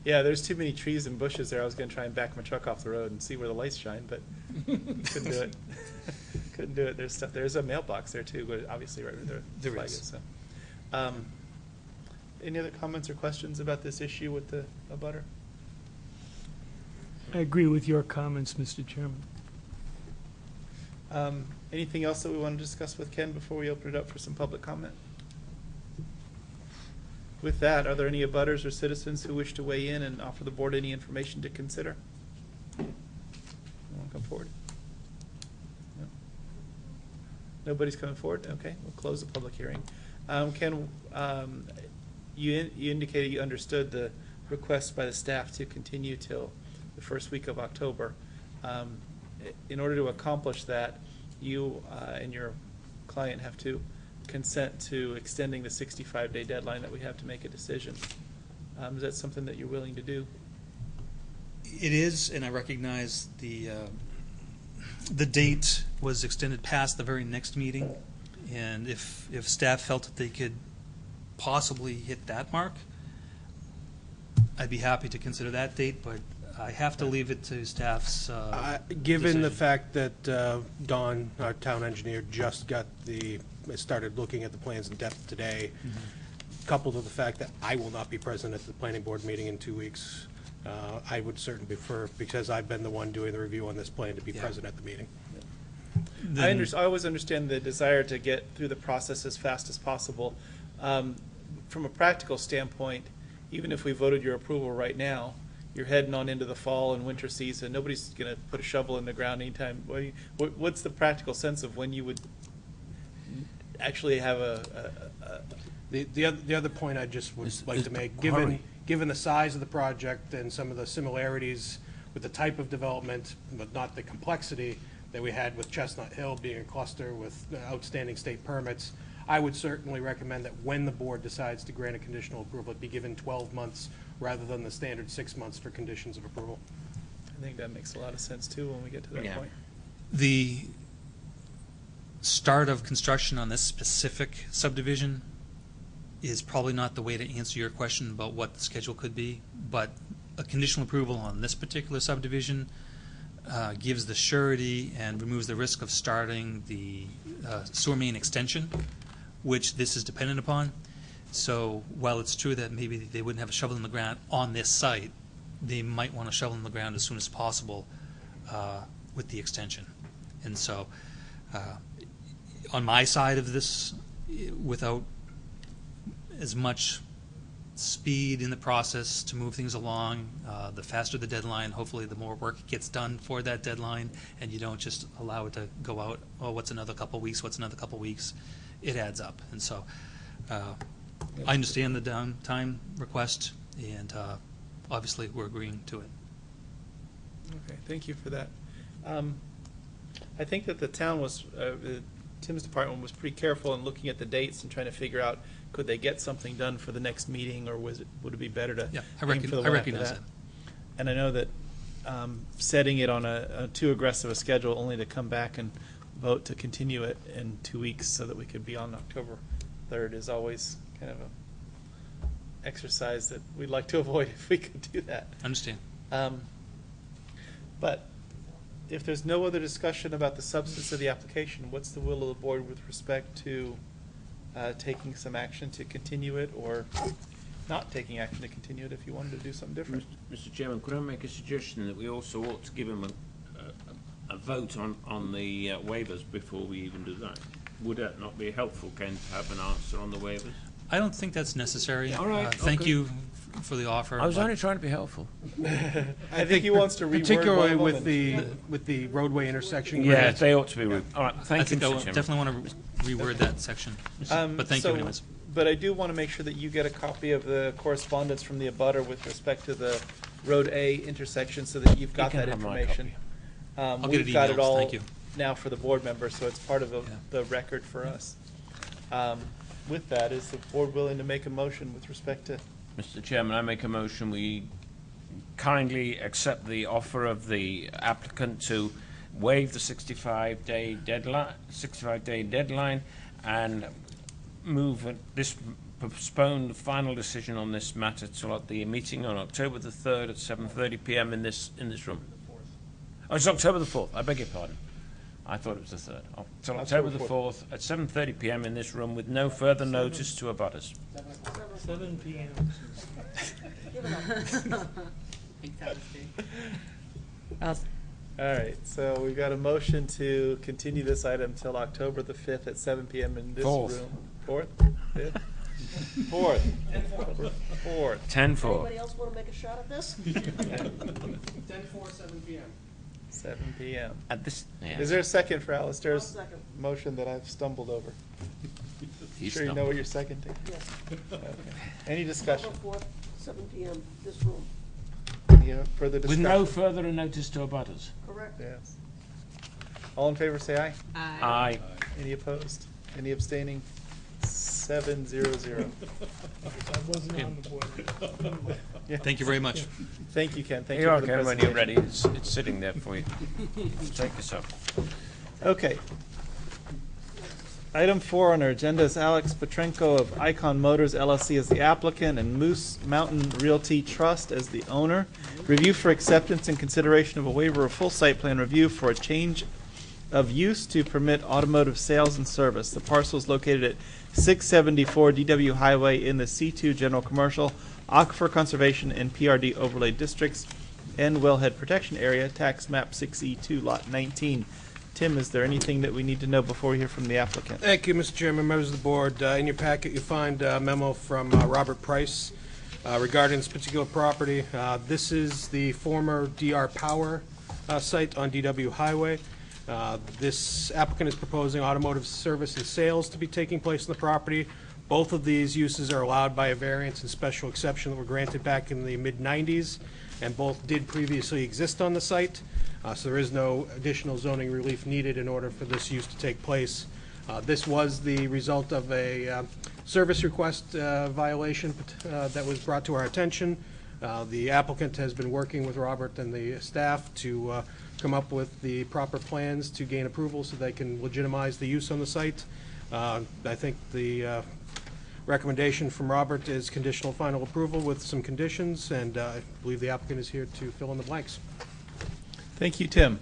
Yeah, there's too many trees and bushes there. I was going to try and back my truck off the road and see where the lights shine, but couldn't do it. couldn't do it. There's stuff, there's a mailbox there too, but obviously right where the There flag is. is, so. Any other comments or questions about this issue with the abutter? I agree with your comments, Mr. Chairman. Anything else that we want to discuss with Ken before we open it up for some public comment? With that, are there any abutters or citizens who wish to weigh in and offer the board any information to consider? Want to come forward? No? Nobody's coming forward? Okay, we'll close the public hearing. Ken, you indicated you understood the request by the staff to continue till the first week of October. In order to accomplish that, you and your client have to consent to extending the 65-day deadline that we have to make a decision. Is that something that you're willing to do? It is, and I recognize the date was extended past the very next meeting, and if staff felt that they could possibly hit that mark, I'd be happy to consider that date, but I have to leave it to staff's Given the decision. fact that Don, our town engineer, just started looking at the plans in depth today, coupled with the fact that I will not be present at the planning board meeting in 2 weeks, I would certainly prefer, because I've been the one doing the review on this plan, to be Yeah. present at the meeting. Then- I always understand the desire to get through the process as fast as possible. From a practical standpoint, even if we voted your approval right now, you're heading on into the fall and winter season. Nobody's going to put a shovel in the ground anytime. What's the practical sense of when you would actually have The other point I just would like to make, given the size of the project and some of the similarities with the type of development, but not the complexity that we had with Chestnut Hill being a cluster with outstanding state permits, I would certainly recommend that when the board decides to grant a conditional approval, it be given 12 months rather than the standard 6 months for conditions of approval. I think that makes a lot of sense too when we get to that Yeah. point. The start of construction on this specific subdivision is probably not the way to answer your question about what the schedule could be, but a conditional approval on this particular subdivision gives the surety and removes the risk of starting the sewer main extension, which this is dependent upon. So while it's true that maybe they wouldn't have a shovel in the ground on this site, they might want to shovel in the ground as soon as possible with the extension. And so on my side of this, without as much speed in the process to move things along, the faster the deadline, hopefully the more work gets done for that deadline, and you don't just allow it to go out, oh, what's another couple weeks, what's another couple weeks? It adds up. And so I understand the downtime request, and obviously we're agreeing to it. Okay, thank you for that. I think that the town was, Tim's department was pretty careful in looking at the dates and trying to figure out, could they get something done for the next meeting, or would it be better to Yeah, aim for the one after recognize that? that. And I know that setting it on a too aggressive a schedule only to come back and vote to continue it in 2 weeks so that we could be on October 3rd is always kind of a exercise that we'd like to avoid if we could do that. Understand. But if there's no other discussion about the substance of the application, what's the will of the board with respect to taking some action to continue it, or not taking action to continue it if you wanted to do something different? Mr. Chairman, could I make a suggestion that we also ought to give him a vote on the waivers before we even do that? Would that not be helpful, Ken, to have an answer on the waivers? I don't think that's necessary. All right, Thank okay. you for the offer. I was but- only trying to be helpful. I think he wants to reword one Particularly of with them. the roadway intersection. Yeah, grants. they ought to be. All right, I thank you, think I Mr. Chairman. definitely want to reword that section. But thank you So- anyways. But I do want to make sure that you get a copy of the correspondence from the abutter with respect to the Road A intersection, so that you've got can that have my information. I'll get it We've got it emailed. all Thank you. now for the board members, so it's part of Yeah. the record for us. With that, is the board willing to make a motion with respect to? Mr. Chairman, I make a motion we kindly accept the offer of the applicant to waive the 65-day deadline, and postpone the final decision on this matter till at the meeting on October the 3rd at 7:30 p.m. in this room. Oh, it's October the 4th. I beg your pardon. I thought it was the 3rd. Oh, till October the 4th at 7:30 p.m. in this room with no further notice to abutters. 7 p.m. Give it up. All right, so we've got a motion to continue this item till October the 5th at 7 p.m. in this Fourth. room. 4th? 5th? 4th. 4th. 10-4. Anybody else want to make a shot at this? 10:04, 7 p.m. 7 p.m. At this, yeah. Is there a second for I'll Alistair's second. motion that I've stumbled over? He's Sure you know stumbled. what you're seconding? Yes. Okay. Any discussion? October 4th, 7 p.m., this room. Any further With discussion? no further notice to abutters. Correct? Yes. All in favor, say aye. Aye. Any opposed? Any abstaining? 7-0-0. I wasn't on the board. Thank you very much. Thank you, Ken. Thank you Here for you the are, Ken, when you're presentation. ready. It's sitting there for you. Take this up. Okay. Item 4 on our agenda is Alex Petrenko of Icon Motors LLC as the applicant and Moose Mountain Realty Trust as the owner. Review for acceptance and consideration of a waiver of full site plan review for a change of use to permit automotive sales and service. The parcel is located at 674 DW Highway in the C2 General Commercial, Aquifer Conservation, and PRD Overlay Districts and Wellhead Protection Area, Tax Map 6E2, Lot 19. Tim, is there anything that we need to know before we hear from the applicant? Thank you, Mr. Chairman, members of the board. In your packet, you find a memo from Robert Price regarding this particular property. This is the former DR Power site on DW Highway. This applicant is proposing automotive service and sales to be taking place in the property. Both of these uses are allowed by a variance and special exception that were granted back in the mid-90s, and both did previously exist on the site. So there is no additional zoning relief needed in order for this use to take place. This was the result of a service request violation that was brought to our attention. The applicant has been working with Robert and the staff to come up with the proper plans to gain approval so they can legitimize the use on the site. I think the recommendation from Robert is conditional final approval with some conditions, and I believe the applicant is here to fill in the blanks. Thank you, Tim.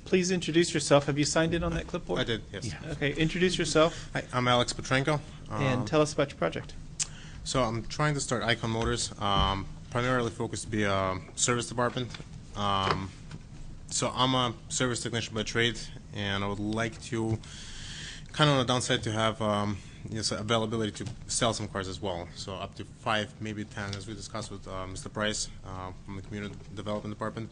Please introduce yourself. Have you signed in on that clipboard? I did, yes. Okay, introduce yourself Hi, I'm Alex Petrenko. and tell us about your project. So I'm trying to start Icon Motors, primarily focused to be a service department. So I'm a service technician by trade, and I would like to, kind of on the downside, to have availability to sell some cars as well. So up to 5, maybe 10, as we discussed with Mr. Price from the Community Development Department.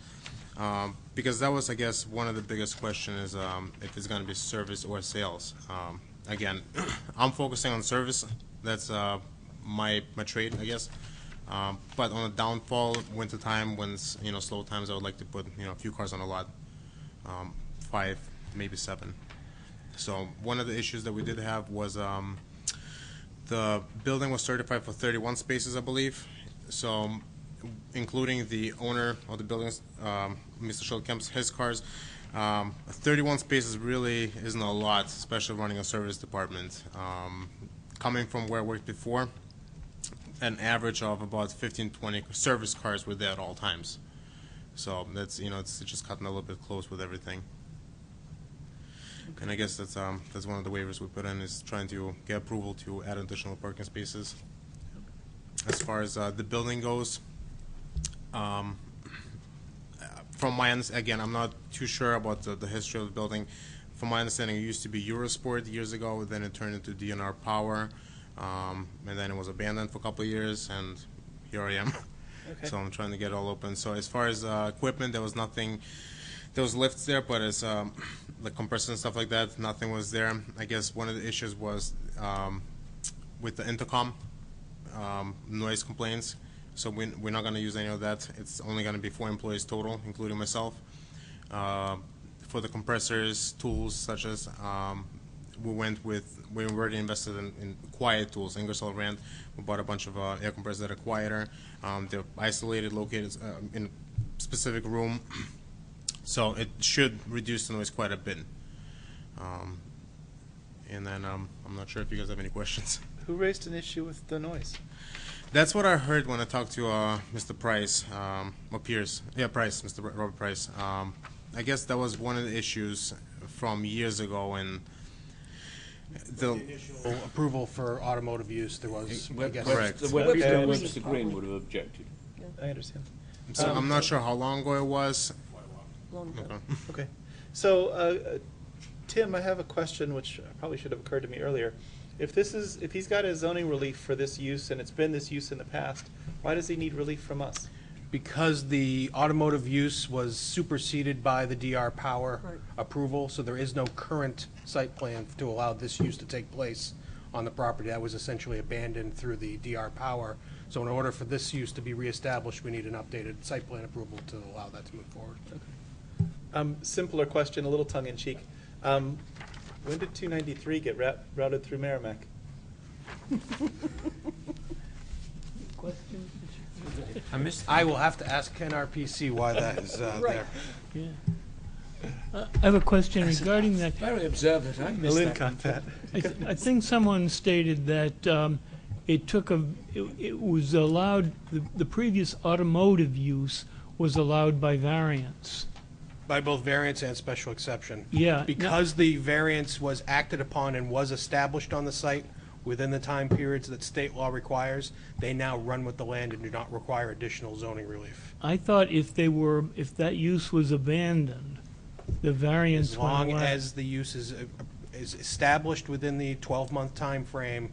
Because that was, I guess, one of the biggest questions is if it's going to be service or sales. Again, I'm focusing on service. That's my trade, I guess. But on the downfall, winter time, when it's, slow times, I would like to put a few cars on a lot, 5, maybe 7. So one of the issues that we did have was the building was certified for 31 spaces, I believe. So including the owner of the buildings, Mr. Schultkemp's, his cars, 31 spaces really isn't a lot, especially running a service department. Coming from where I worked before, an average of about 15, 20 service cars were there at all times. So that's, it's just cutting a little bit close with everything. And I guess that's one of the waivers we put in, is trying to get approval to add additional parking spaces. As far as the building goes, from my understanding, again, I'm not too sure about the history of the building. From my understanding, it used to be Eurosport years ago, then it turned into DNR Power, and then it was abandoned for a couple of years, and here I am. Okay. So I'm trying to get it all open. So as far as equipment, there was nothing. There was lifts there, but as the compressors and stuff like that, nothing was there. I guess one of the issues was with the intercom, noise complaints. So we're not going to use any of that. It's only going to be 4 employees total, including myself. For the compressors, tools such as we already invested in quiet tools. Ingersoll Rand, we bought a bunch of air compressors that are quieter. They're isolated, located in a specific room. So it should reduce the noise quite a bit. And then I'm not sure if you guys have any questions. Who raised an issue with the noise? That's what I heard when I talked to Mr. Price, or Pierce. Yeah, Price, Mr. Robert Price. I guess that was one of the issues from years ago, and the Initial approval for automotive use, there was, I guess. Correct. The Webster, Webster Webster Green would have objected. I understand. so I'm not sure how long ago it was. Long ago. Okay. Okay. So, Tim, I have a question which probably should have occurred to me earlier. If he's got a zoning relief for this use and it's been this use in the past, why does he need relief from us? Because the automotive use was superseded by the DR Power Right. approval, so there is no current site plan to allow this use to take place on the property. That was essentially abandoned through the DR Power. So in order for this use to be reestablished, we need an updated site plan approval to allow that to move forward. Simpler question, a little tongue-in-cheek. When did 293 get routed through Merrimack? Question? I missed. I will have to ask NRPC why that is there. Yeah. I have a question regarding that. Very observant, I missed Lynn that. caught that. I think someone stated that it was allowed, the previous automotive use was allowed by variance. By both variance and special exception. Yeah. Because the variance was acted upon and was established on the site within the time periods that state law requires, they now run with the land and do not require additional zoning relief. I thought if that use was abandoned, the variance As went long away. as the use is established within the 12-month time frame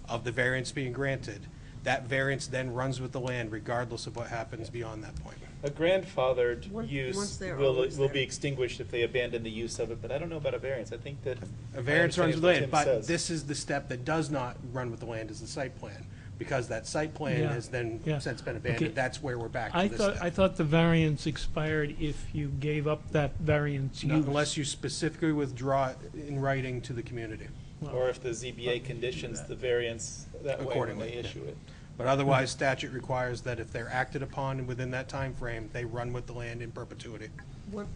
of the variance being granted, that variance then runs with the land regardless of what happens beyond that point. A grandfathered Once use they're will always be there. extinguished if they abandon the use of it, but I don't know about a variance. I think that. A variance I runs with the understand land, what Tim but says. this is the step that does not run with the land is the site plan. Because that site plan Yeah, has then yeah. since been Okay. abandoned, that's where we're back I to this thought, step. I thought the variance expired if you gave up that variance Not use. Unless you specifically withdraw it in writing to the community. Or if the ZBA conditions the variance that way when Accordingly, they yeah. issue it. But otherwise, statute requires that if they're acted upon within that time frame, they run with the land in perpetuity.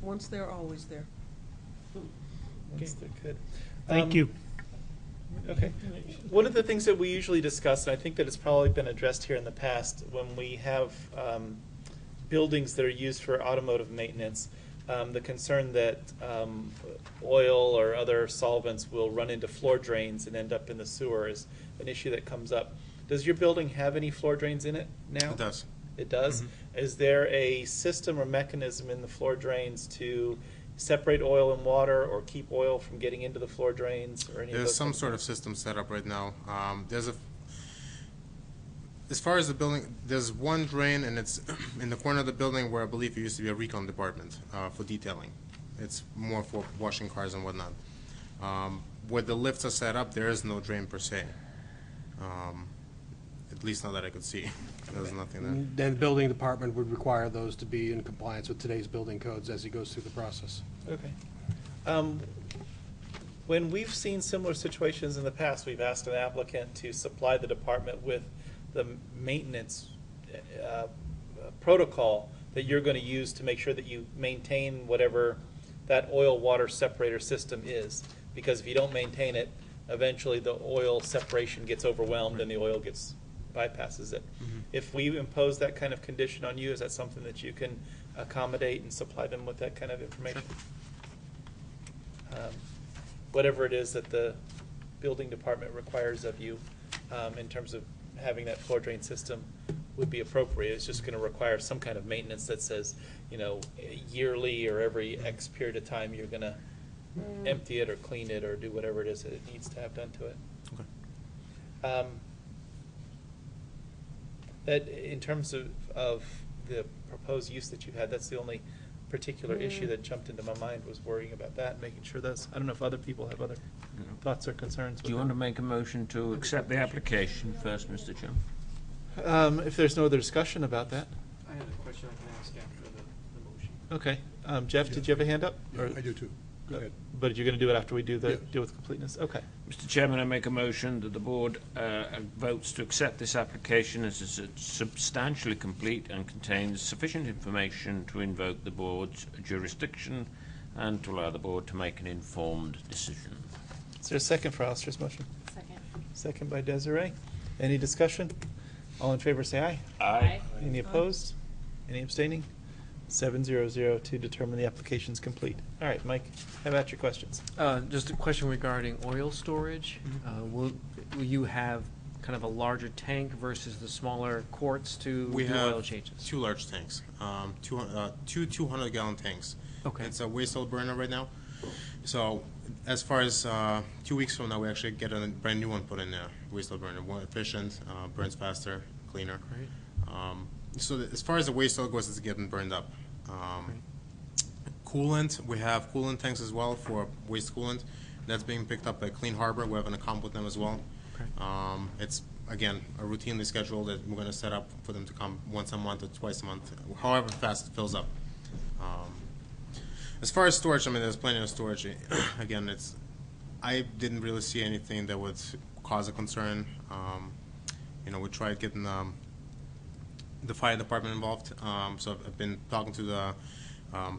Once they're always there. Once they're good. Thank you. Okay. One of the things that we usually discuss, and I think that it's probably been addressed here in the past, when we have buildings that are used for automotive maintenance, the concern that oil or other solvents will run into floor drains and end up in the sewer is an issue that comes up. Does your building have any floor drains in it now? It does. It does? Is there a system or mechanism in the floor drains to separate oil and water or keep oil from getting into the floor drains or any of There's those some things? sort of system set up right now. As far as the building, there's one drain, and it's in the corner of the building where I believe it used to be a recon department for detailing. It's more for washing cars and whatnot. Where the lifts are set up, there is no drain per se. At least not that I could see. There's nothing there. Then the building department would require those to be in compliance with today's building codes as he goes through the process. Okay. When we've seen similar situations in the past, we've asked an applicant to supply the department with the maintenance protocol that you're going to use to make sure that you maintain whatever that oil-water separator system is. Because if you don't maintain it, eventually the oil separation gets overwhelmed and the oil bypasses it. If we impose that kind of condition on you, is that something that you can accommodate and supply them with that kind of information? Whatever it is that the building department requires of you in terms of having that floor drain system would be appropriate. It's just going to require some kind of maintenance that says, yearly or every X period of time, you're going to empty it or clean it or do whatever it is that it needs to have done to it. Okay. That, in terms of the proposed use that you had, that's the only particular issue that jumped into my mind, was worrying about that, making sure that's, I don't know if other people have other thoughts or concerns Do you with want it. to make a motion to accept the application first, Mr. Chairman? If there's no other discussion about that. I had a question I can ask after the motion. Okay. Jeff, did you have a hand up? Or- I do too. Go ahead. But you're going to do it after we do the Yeah. deal with completeness? Okay. Mr. Chairman, I make a motion that the board votes to accept this application as it's substantially complete and contains sufficient information to invoke the board's jurisdiction and to allow the board to make an informed decision. Is there a second for Alistair's motion? Second. Second by Desiree. Any discussion? All in favor, say aye. Aye. Any opposed? Any abstaining? 700 to determine the application's complete. All right, Mike, how about your questions? Just a question regarding oil storage. Will you have kind of a larger tank versus the smaller quarts to We do have oil changes? two large tanks, two 200-gallon tanks. Okay. It's a waste oil burner right now. So as far as 2 weeks from now, we actually get a brand new one put in there, waste oil burner, more efficient, burns faster, cleaner. Great. So as far as the waste oil goes, it's getting burned up. Coolant, we have coolant tanks as well for waste coolant. That's being picked up by Clean Harbor. We have an account with them as well. Okay. It's, again, a routinely scheduled that we're going to set up for them to come once a month or twice a month, however fast it fills up. As far as storage, I mean, there's plenty of storage. Again, I didn't really see anything that would cause a concern. We tried getting the fire department involved. So I've been talking to the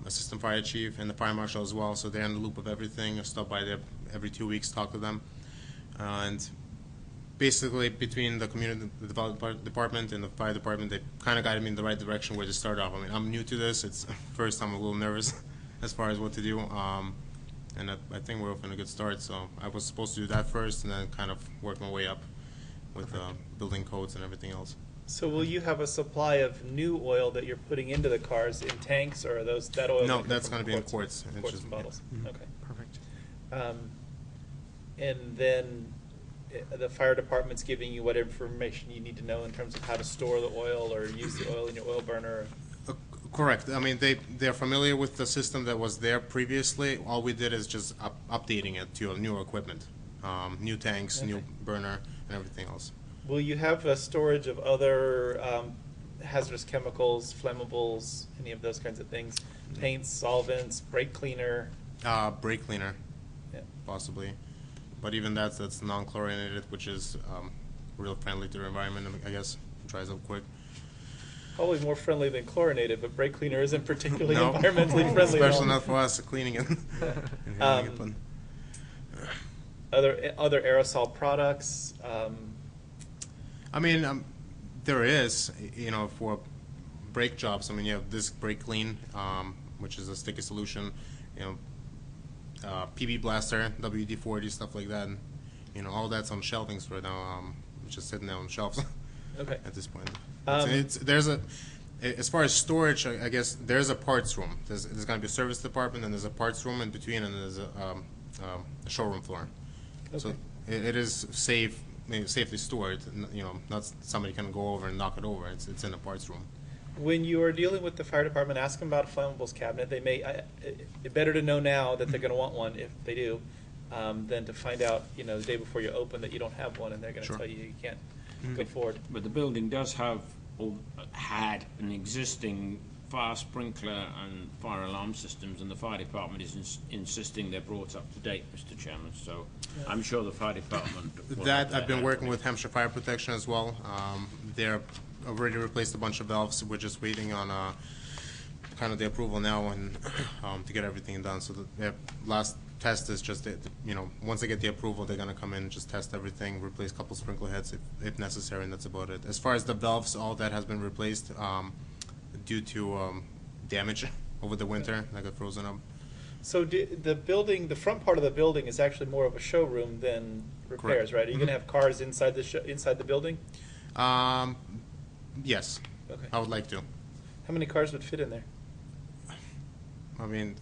assistant fire chief and the fire marshal as well. So they're in the loop of everything. I stop by there every 2 weeks, talk to them. And basically, between the community development department and the fire department, they kind of guided me in the right direction where to start off. I mean, I'm new to this. It's first I'm a little nervous as far as what to do. And I think we're off in a good start. So I was supposed to do that first and then kind of work my way up with building codes and everything else. So will you have a supply of new oil that you're putting into the cars in tanks, or are that oil? No, that's going to be in quarts. It's Quarts just- and bottles. Mhm. Okay. Perfect. And then the fire department's giving you what information you need to know in terms of how to store the oil or use the oil in your oil burner. Correct. I mean, they're familiar with the system that was there previously. All we did is just updating it to newer equipment, new tanks, new Okay. burner, and everything else. Will you have a storage of other hazardous chemicals, flammables, any of those kinds of things? Paints, solvents, brake cleaner? Brake cleaner, Yeah. possibly, but even that's non-chlorinated, which is real friendly to the environment. I guess dries up quick. Probably more friendly than chlorinated, but brake cleaner isn't particularly No. environmentally friendly. at all. Especially not for us cleaning it. and handling it, but- Other aerosol products? I mean, there is, for brake jobs. I mean, you have disc brake clean, which is a sticky solution, PB blaster, WD-40, stuff like that. And, all that's on shelvings right now, just sitting there on shelves Okay. at this point. Um, As far as storage, I guess there's a parts room. There's going to be a service department, and there's a parts room in between, and there's a showroom floor. So Okay. it is safely stored. Not somebody can go over and knock it over. It's in a parts room. When you are dealing with the fire department, ask them about a flammables cabinet. They may, it's better to know now that they're going to want one, if they do, than to find out, the day before you open that you don't have one, and they're going to Sure. tell you can't go forward. But the building does have, or had, an existing fire sprinkler and fire alarm systems, and the fire department is insisting they're brought up to date, Mr. Chairman, so I'm sure the fire department will That have I've been hands working on it. with Hampshire Fire Protection as well. They're already replaced a bunch of valves. We're just waiting on kind of the approval now and to get everything done. So the last test is just once they get the approval, they're going to come in and just test everything, replace a couple sprinkler heads if necessary, and that's about it. As far as the valves, all that has been replaced due to damage over the winter that got frozen up. So the front part of the building is actually more of a showroom than repairs, Correct. right? Are you going to have cars inside the building? Yes, Okay. I would like to. How many cars would fit in there? I mean,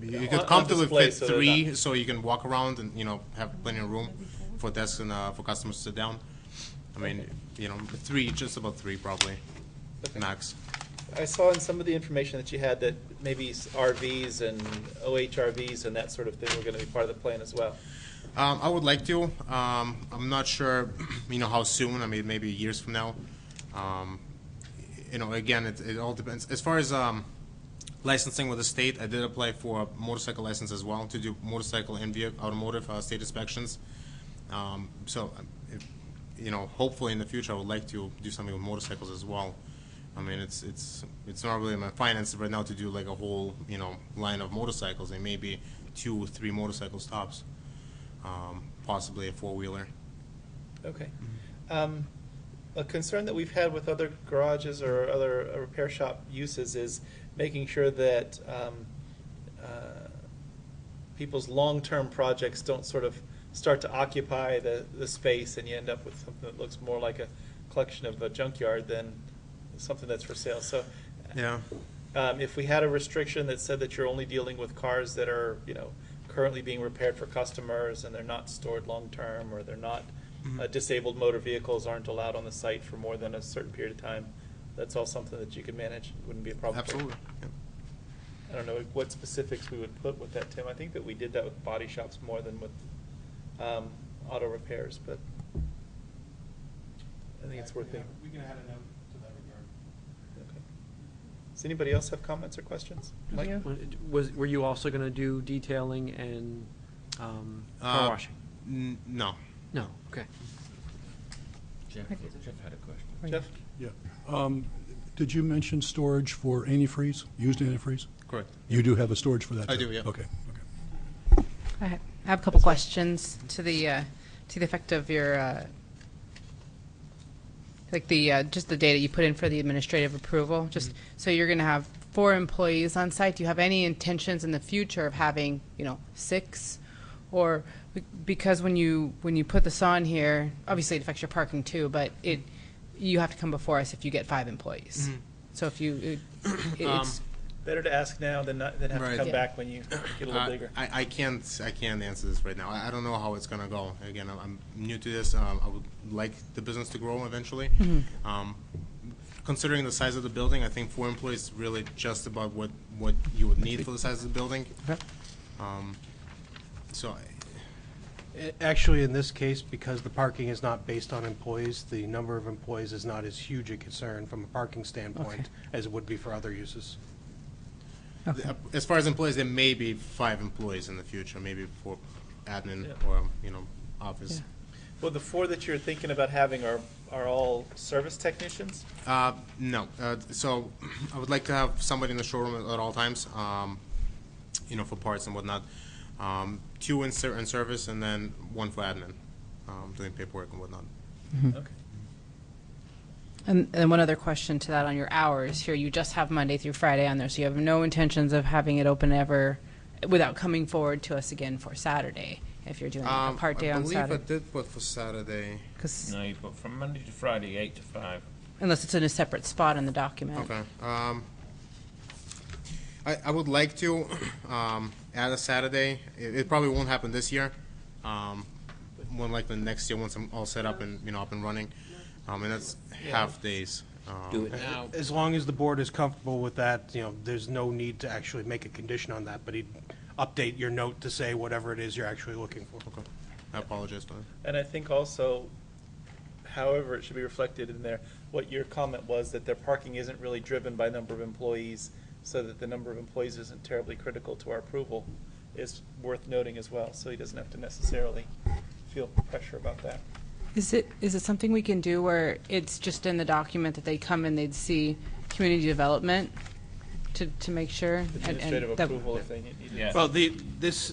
you On- could on comfortably display, fit so they're 3, not- so you can walk around and have plenty of room for desks and for customers to sit down. I mean, 3, just about 3 probably, Okay. max. I saw in some of the information that you had that maybe RVs and OHRVs and that sort of thing were going to be part of the plan as well. I would like to. I'm not sure, how soon. I mean, maybe years from now. Again, it all depends. As far as licensing with the state, I did apply for a motorcycle license as well to do motorcycle and automotive state inspections. So, hopefully in the future, I would like to do something with motorcycles as well. I mean, it's not really in my finances right now to do like a whole line of motorcycles, and maybe 2 or 3 motorcycle stops, possibly a 4-wheeler. Okay. A concern that we've had with other garages or other repair shop uses is making sure that people's long-term projects don't sort of start to occupy the space and you end up with something that looks more like a collection of a junkyard than something that's for sale. So Yeah. if we had a restriction that said that you're only dealing with cars that are, currently being repaired for customers and they're not stored long-term, or they're not, disabled motor vehicles aren't allowed on the site for more than a certain period of time, that's all something that you could manage. It wouldn't be a problem. for you. Absolutely. Yeah. I don't know what specifics we would put with that, Tim. I think that we did that with body shops more than with auto repairs, but I think it's worth thinking. We can add a note to that regard. Okay. Does anybody else have comments or questions? Mike? Were you also going to do detailing and car washing? No. No, okay. Jeff had a question. Jeff? Yeah. Did you mention storage for antifreeze, used antifreeze? Correct. You do have a storage for that? I too? do, yeah. Okay. I have a couple questions to the effect of your just the data you put in for the administrative approval. Just so you're going to have 4 employees on site. Do you have any intentions in the future of having 6, or because when you put this on here, obviously it affects your parking too, but you have to come before us if you get 5 employees. So if you it's Better to ask now than have to Right. come Yeah. back when you get a little bigger. I can't answer this right now. I don't know how it's gonna go. Again, I'm new to this. I would like the business to grow eventually. Considering the size of the building, I think 4 employees is really just about what you would need for the size of the building. Okay. So Actually, in this case, because the parking is not based on employees, the number of employees is not as huge a concern from a parking standpoint as it would be for other uses. as far as employees, there may be 5 employees in the future, maybe for admin Yeah. or office. Yeah. Well, the 4 that you're thinking about having are all service technicians? No. So I would like to have somebody in the showroom at all times, for parts and whatnot. 2 in service, and then 1 for admin, doing paperwork and whatnot. Okay. And one other question to that on your hours here, you just have Monday through Friday on there, so you have no intentions of having it open ever without coming forward to us again for Saturday, if you're doing a part day on I Saturday. believe I did put for Saturday. 'Cause No, you've got from Monday to Friday, 8 to 5. unless it's in a separate spot in the document. Okay. I would like to add a Saturday. It probably won't happen this year. More likely next year once I'm all set up and up and running. And that's half days. Do it now. As long as the board is comfortable with that, there's no need to actually make a condition on that, but he'd update your note to say whatever it is you're actually looking for. Okay. I apologize for that. And I think also, however, it should be reflected in there, what your comment was, that their parking isn't really driven by number of employees, so that the number of employees isn't terribly critical to our approval, is worth noting as well, so he doesn't have to necessarily feel pressure about that. Is it something we can do where it's just in the document that they come and they'd see community development to make sure? Administrative that- approval if they need it. Yeah. Well, these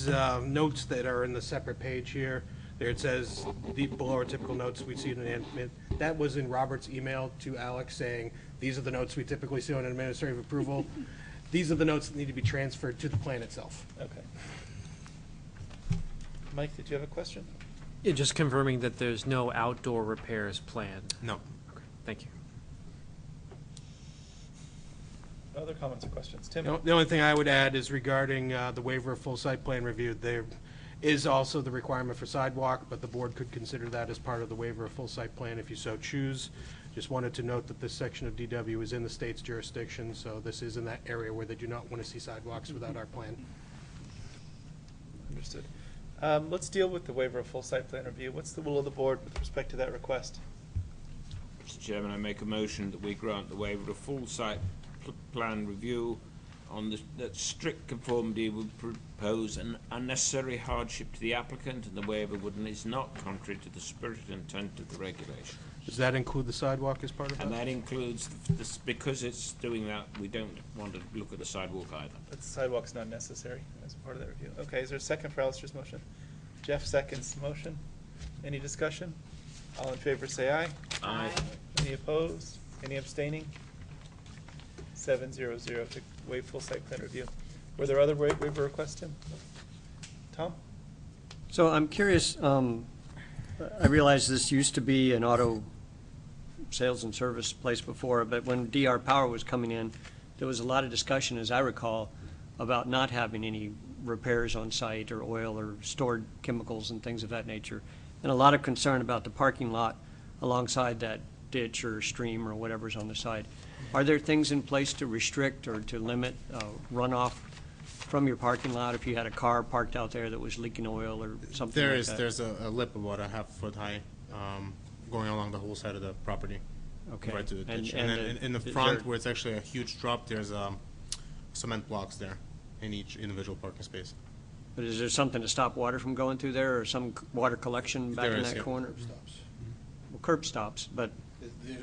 notes that are in the separate page here, there it says, below our typical notes we see in an that was in Robert's email to Alex saying, these are the notes we typically see on administrative approval. These are the notes that need to be transferred to the plan itself. Okay. Mike, did you have a question? Yeah, just confirming that there's no outdoor repairs planned. No. Okay, thank you. Other comments or questions? Tim? The only thing I would add is regarding the waiver of full site plan review. There is also the requirement for sidewalk, but the board could consider that as part of the waiver of full site plan if you so choose. Just wanted to note that this section of DW is in the state's jurisdiction, so this is in that area where they do not want to see sidewalks without our plan. Understood. Let's deal with the waiver of full site plan review. What's the will of the board with respect to that request? Mr. Chairman, I make a motion that we grant the waiver of full site plan review on that strict conformity would propose an unnecessary hardship to the applicant, and the waiver is not contrary to the spirit and intent of the regulation. Does that include the sidewalk as part of And that? that includes, because it's doing that, we don't want to look at the sidewalk either. That the sidewalk's not necessary as part of that review. Okay, is there a second for Alistair's motion? Jeff seconds the motion. Any discussion? All in favor say aye. Aye. Any opposed? Any abstaining? 700 to waive full site plan review. Were there other waiver requests, Tim? Tom? So I'm curious, I realize this used to be an auto sales and service place before, but when DR Power was coming in, there was a lot of discussion, as I recall, about not having any repairs on site or oil or stored chemicals and things of that nature, and a lot of concern about the parking lot alongside that ditch or stream or whatever's on the side. Are there things in place to restrict or to limit runoff from your parking lot if you had a car parked out there that was leaking oil or something like that? There's a lip about a half-foot high going along the whole side of the property. Okay. Right to the ditch. And And then in the is front, there- where it's actually a huge drop, there's cement blocks there in each individual parking space. But is there something to stop water from going through there, or some water collection back There in is, that yeah. corner? Stops. Well, curb stops, but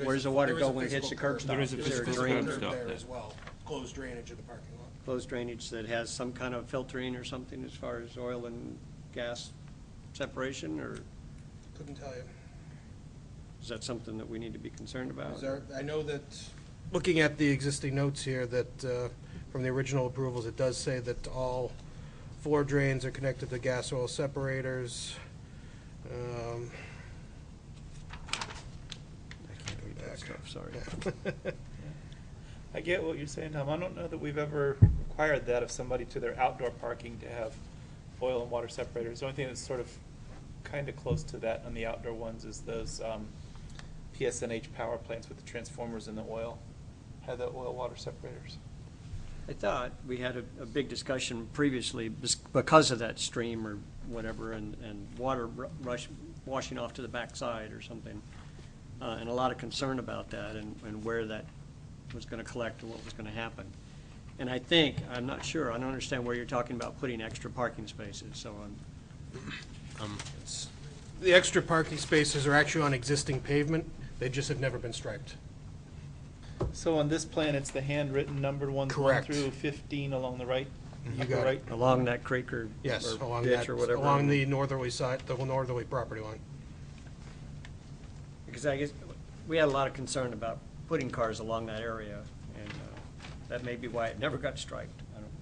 where does the water go when it hits the curb stop? There is a there physical drain, curb stop there there. as well, closed drainage of the parking lot. closed drainage that has some kind of filtering or something as far as oil and gas separation, or Couldn't tell you. is that something that we need to be concerned about? Is there, I know that, looking at the existing notes here, that from the original approvals, it does say that all floor drains are connected to gas oil separators. I can't read that Stuff, sorry. I get what you're saying, Tom. I don't know that we've ever required that of somebody to their outdoor parking to have oil and water separators. The only thing that's sort of kind of close to that on the outdoor ones is those PSNH power plants with the transformers and the oil, had the oil water separators. I thought we had a big discussion previously because of that stream or whatever, and water washing off to the backside or something, and a lot of concern about that and where that was going to collect and what was going to happen. And I think, I'm not sure, I don't understand where you're talking about putting extra parking spaces, so The extra parking spaces are actually on existing pavement, they just have never been striped. So on this plan, it's the handwritten numbered ones, 1 Correct. through 15 along the right? You upper got it. right? along that creek or Yes, or along ditch that, or whatever. along the northerly side, the northerly property line. Because I guess we had a lot of concern about putting cars along that area, and that may be why it never got striped. I don't,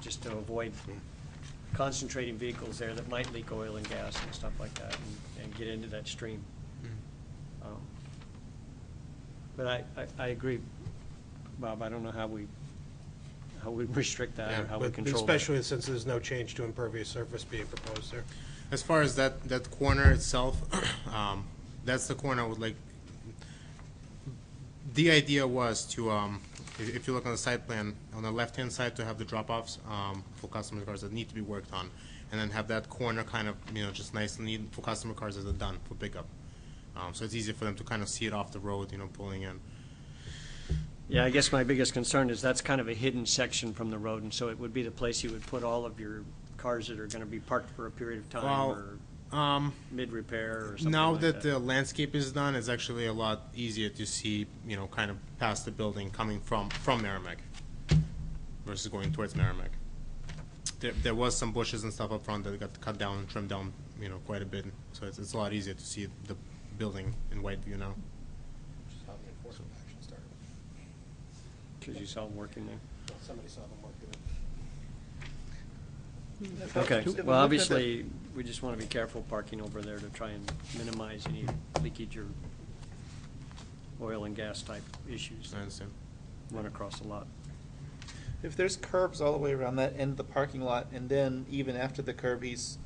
just to avoid concentrating vehicles there that might leak oil and gas and stuff like that, and get into that stream. But I agree, Bob. I don't know how we restrict that or how we But control that. especially since there's no change to impervious surface being proposed there. As far as that corner itself, that's the corner I would like. The idea was to, if you look on the site plan, on the left-hand side, to have the drop-offs for customer cars that need to be worked on, and then have that corner kind of, just nice and neat for customer cars as they're done for pickup. So it's easy for them to kind of see it off the road, pulling in. Yeah, I guess my biggest concern is that's kind of a hidden section from the road, and so it would be the place you would put all of your cars that are going to be parked for a period of time Well, or mid-repair or something Now like that the landscape is done, it's actually a lot easier to see, kind of past the building coming from Merrimack versus going towards Merrimack. There was some bushes and stuff up front that got cut down and trimmed down, quite a bit. So it's a lot easier to see the building in wide view now. Which is how the enforcement action started. Because you saw them working there. Somebody saw them working it. Okay, Did we look well, at obviously, we just want to be careful parking over there to try and minimize any leakage or oil and gas type issues I that understand. run across the lot. If there's curbs all the way around that end of the parking lot, and then even after the curb, he's,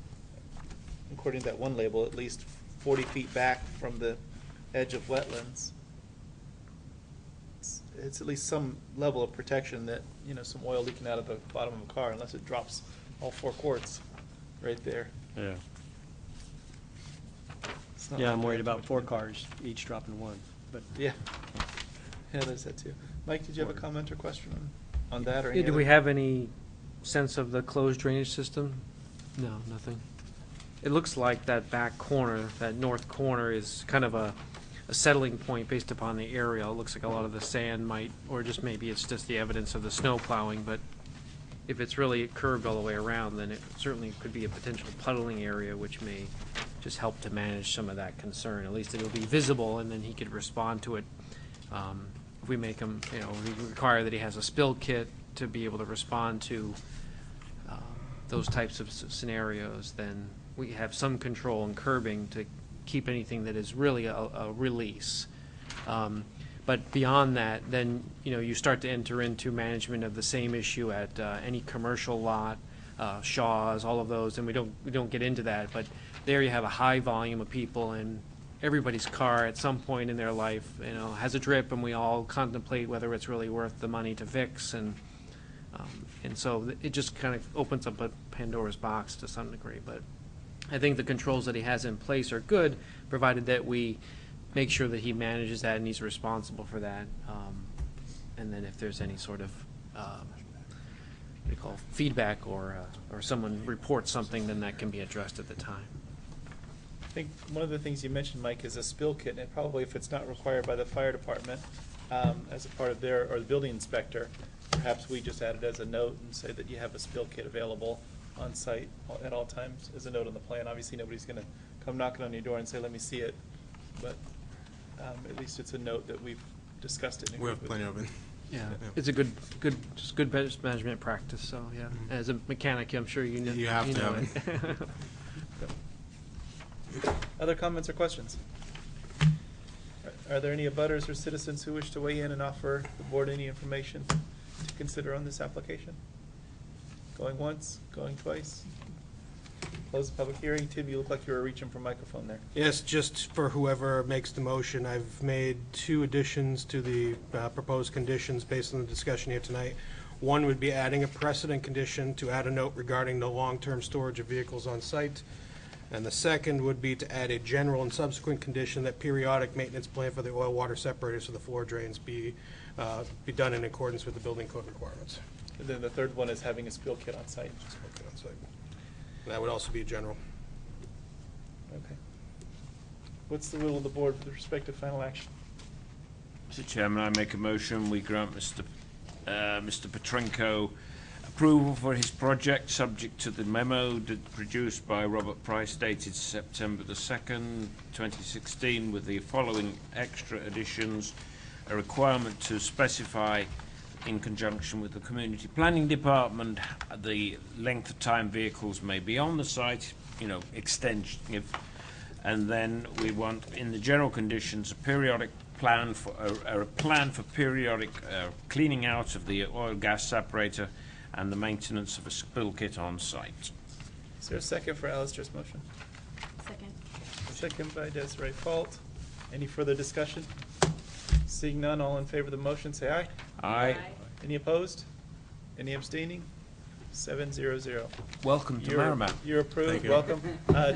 according to that one label, at least 40 feet back from the edge of wetlands, it's at least some level of protection that, some oil leaking out of the bottom of a car, unless it drops all 4 quarts right there. Yeah. It's not Yeah, like I'm we worried have too about much 4 wind. cars, each dropping 1, but Yeah. Yeah, there's that too. Mike, did you have a comment or question on that or any Yeah, do other? we have any sense of the closed drainage system? No, nothing. It looks like that back corner, that north corner, is kind of a settling point based upon the area. It looks like a lot of the sand might, or just maybe it's just the evidence of the snow plowing, but if it's really curved all the way around, then it certainly could be a potential puddling area, which may just help to manage some of that concern. At least it'll be visible, and then he could respond to it if we make him, we require that he has a spill kit to be able to respond to those types of scenarios, then we have some control and curbing to keep anything that is really a release. But beyond that, then, you start to enter into management of the same issue at any commercial lot, Shaw's, all of those, and we don't get into that, but there you have a high volume of people, and everybody's car at some point in their life, has a drip, and we all contemplate whether it's really worth the money to fix, and so it just kind of opens up a Pandora's box to some degree. But I think the controls that he has in place are good, provided that we make sure that he manages that and he's responsible for that. And then if there's any sort of what do you call feedback or someone reports something, then that can be addressed at the time. I think one of the things you mentioned, Mike, is a spill kit, and probably if it's not required by the fire department as a part of their, or the building inspector, perhaps we just add it as a note and say that you have a spill kit available on site at all times as a note on the plan. Obviously, nobody's going to come knocking on your door and say, let me see it, but at least it's a note that we've discussed it. We have plenty of it. Yeah, it's a good business management practice. So yeah, as a mechanic, I'm sure you know. You have to have it. Other comments or questions? Are there any abutters or citizens who wish to weigh in and offer the board any information to consider on this application? Going once, going twice? Close the public hearing. Tim, you look like you were reaching for a microphone there. Yes, just for whoever makes the motion, I've made 2 additions to the proposed conditions based on the discussion here tonight. One would be adding a precedent condition to add a note regarding the long-term storage of vehicles on site. And the second would be to add a general and subsequent condition that periodic maintenance plan for the oil water separators for the floor drains be done in accordance with the building code requirements. And then the third one is having a spill kit on site. Okay, on site. That would also be a general. Okay. What's the will of the board with respect to final action? Mr. Chairman, I make a motion we grant Mr. Petrenko approval for his project, subject to the memo produced by Robert Price dated September the 2nd, 2016, with the following extra additions: a requirement to specify, in conjunction with the Community Planning Department, the length of time vehicles may be on the site, extension. And then we want, in the general conditions, a periodic plan for a plan for periodic cleaning out of the oil gas separator and the maintenance of a spill kit on site. Is there a second for Alistair's motion? Second. Second by Desiree Fault. Any further discussion? Seeing none, all in favor of the motion, say aye. Aye. Any opposed? Any abstaining? 7-0-0. Welcome to Merrimack. You're approved. Thank you. Welcome.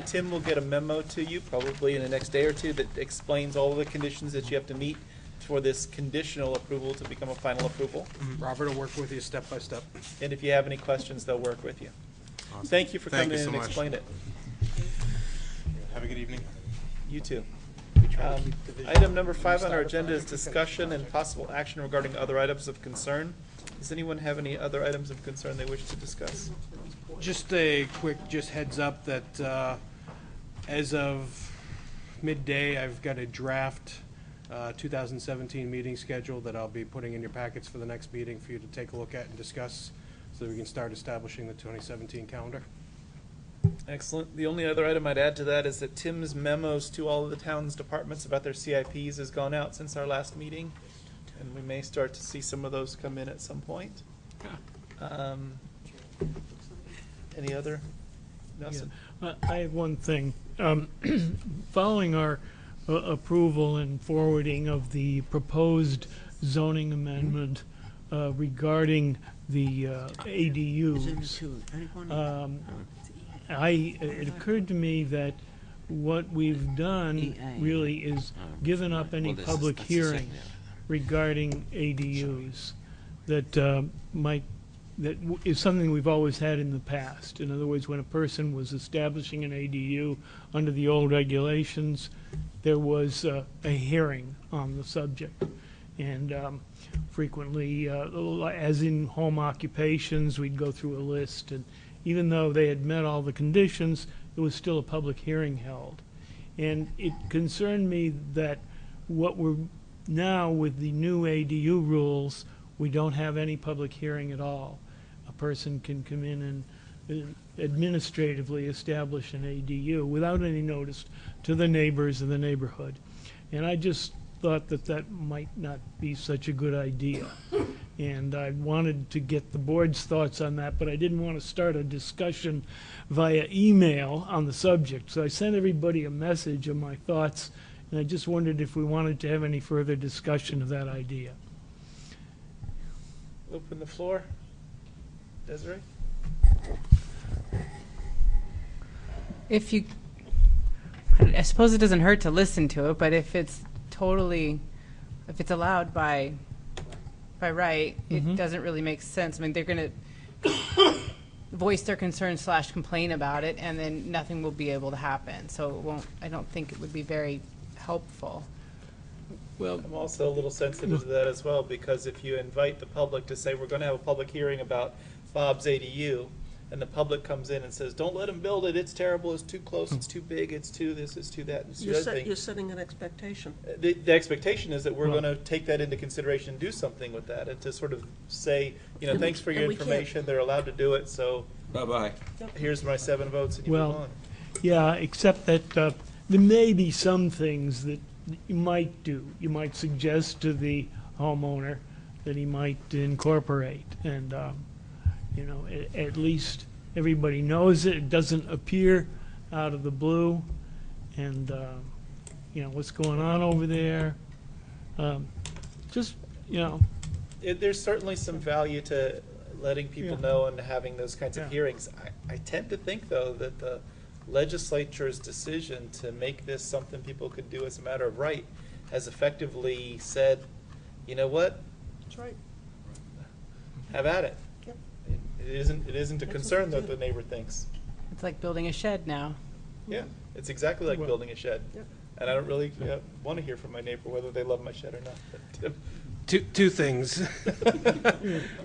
Tim will get a memo to you probably in the next day or two that explains all of the conditions that you have to meet for this conditional approval to become a final approval. Robert will work with you step by step. And if you have any questions, they'll work with you. Awesome. Thank you for Thank coming you in so and much. explain it. Have a good evening. You too. Item number 5 on our agenda is discussion and possible action regarding other items of concern. Does anyone have any other items of concern they wish to discuss? Just a quick heads up that as of midday, I've got a draft 2017 meeting schedule that I'll be putting in your packets for the next meeting for you to take a look at and discuss so that we can start establishing the 2017 calendar. Excellent. The only other item I'd add to that is that Tim's memos to all of the town's departments about their CIPs has gone out since our last meeting, and we may start to see some of those come in at some point. Any other? Nelson? I have one thing. Following our approval and forwarding of the proposed zoning amendment regarding the ADUs, it occurred to me that what we've done really is given up any public hearing regarding ADUs that is something we've always had in the past. In other words, when a person was establishing an ADU under the old regulations, there was a hearing on the subject. And frequently, as in home occupations, we'd go through a list, and even though they had met all the conditions, there was still a public hearing held. And it concerned me that what we're now with the new ADU rules, we don't have any public hearing at all. A person can come in and administratively establish an ADU without any notice to the neighbors in the neighborhood. And I just thought that that might not be such a good idea. And I wanted to get the board's thoughts on that, but I didn't want to start a discussion via email on the subject. So I sent everybody a message of my thoughts, and I just wondered if we wanted to have any further discussion of that idea. Open the floor. Desiree? If you, I suppose it doesn't hurt to listen to it, but if it's totally, if it's allowed by right, it doesn't really make sense. I mean, they're going to voice their concern / complain about it, and then nothing will be able to happen. So it won't, I don't think it would be very helpful. Well, I'm also a little sensitive to that as well, because if you invite the public to say, we're going to have a public hearing about Bob's ADU, and the public comes in and says, don't let him build it, it's terrible, it's too close, it's too big, it's too this, it's too that, it's too other thing. You're setting an expectation. The expectation is that we're going to take that into consideration and do something with that, and to sort of say, you know, And thanks for your we can't. information, they're allowed to do it, so Bye-bye. here's my 7 votes, and you move on. yeah, except that there may be some things that you might do. You might suggest to the homeowner that he might incorporate, and you know, at least everybody knows it. It doesn't appear out of the blue, and you know what's going on over there. Just, you know, There's certainly some value to letting people Yeah. know and having those kinds of Yeah. hearings. I tend to think, though, that the legislature's decision to make this something people could do as a matter of right has effectively said, you know what, That's right. have at it. Yep. It isn't a That's concern what they that do. the neighbor thinks. It's like building a shed now. Yeah, it's exactly like Well, building a shed. Yep. And I don't really want to hear from my neighbor whether they love my shed or not. But, Two things.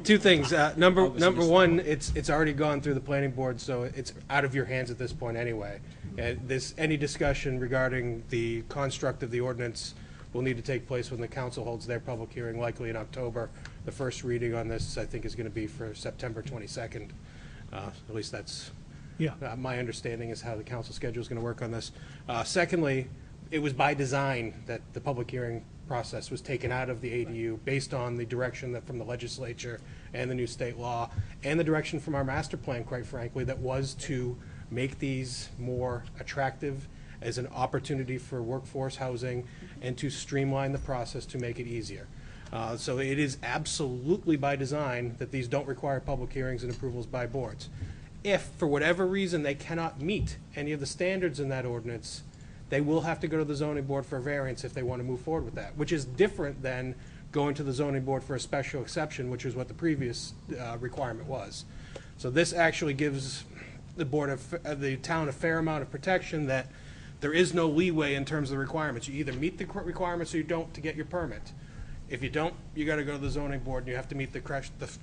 Two things. Number one, it's already gone through the planning board, so it's out of your hands at this point anyway. Any discussion regarding the construct of the ordinance will need to take place when the council holds their public hearing, likely in October. The first reading on this, I think, is going to be for September 22nd. At least that's yeah. my understanding is how the council schedule is going to work on this. Secondly, it was by design that the public hearing process was taken out of the ADU based on the direction that from the legislature and the new state law and the direction from our master plan, quite frankly, that was to make these more attractive as an opportunity for workforce housing and to streamline the process to make it easier. So it is absolutely by design that these don't require public hearings and approvals by boards. If, for whatever reason, they cannot meet any of the standards in that ordinance, they will have to go to the zoning board for a variance if they want to move forward with that, which is different than going to the zoning board for a special exception, which is what the previous requirement was. So this actually gives the town a fair amount of protection that there is no leeway in terms of the requirements. You either meet the requirements or you don't to get your permit. If you don't, you got to go to the zoning board and you have to meet the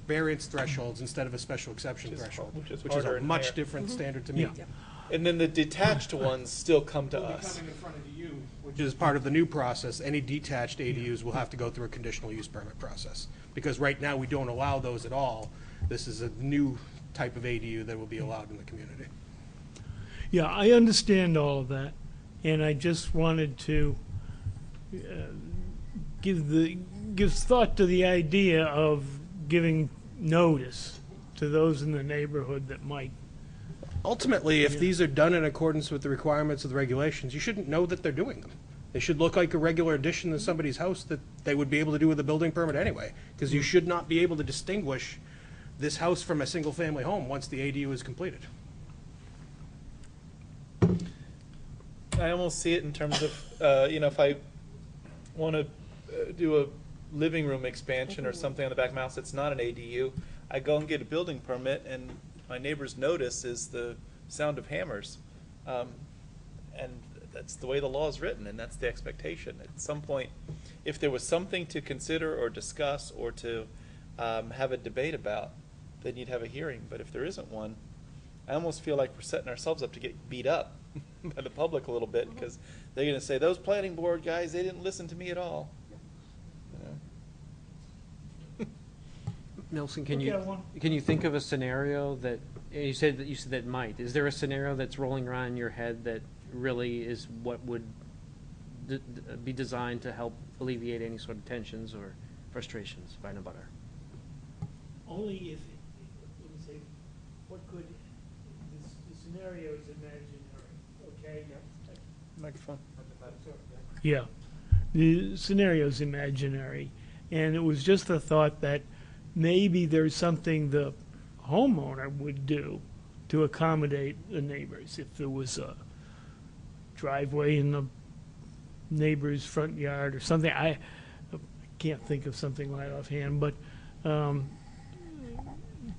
variance thresholds instead of a special exception threshold, which is which is harder a and much higher. different standard to meet. Yeah. and then the detached ones still come to Will be us. coming in front of you, which is part of the new process. Any detached ADUs will have to go through a conditional use permit process. Because right now, we don't allow those at all. This is a new type of ADU that will be allowed in the community. Yeah, I understand all of that, and I just wanted to give thought to the idea of giving notice to those in the neighborhood that might. Ultimately, if these are done in accordance with the requirements of the regulations, you shouldn't know that they're doing them. They should look like a regular addition to somebody's house that they would be able to do with a building permit anyway, because you should not be able to distinguish this house from a single-family home once the ADU is completed. I almost see it in terms of, if I want to do a living room expansion or something on the back of my house that's not an ADU, I go and get a building permit, and my neighbor's notice is the sound of hammers. And that's the way the law is written, and that's the expectation. At some point, if there was something to consider or discuss or to have a debate about, then you'd have a hearing. But if there isn't one, I almost feel like we're setting ourselves up to get beat up by the public a little bit, because they're going to say, those planning board guys, they didn't listen to me at all. Nelson, Look at one. can you think of a scenario that, you said that might, is there a scenario that's rolling around in your head that really is what would be designed to help alleviate any sort of tensions or frustrations by the butter? Only if, let me say, what could, the scenario is imaginary, okay? Microphone. Yeah, the scenario's imaginary, and it was just the thought that maybe there's something the homeowner would do to accommodate the neighbors. If there was a driveway in the neighbor's front yard or something, I can't think of something right offhand, but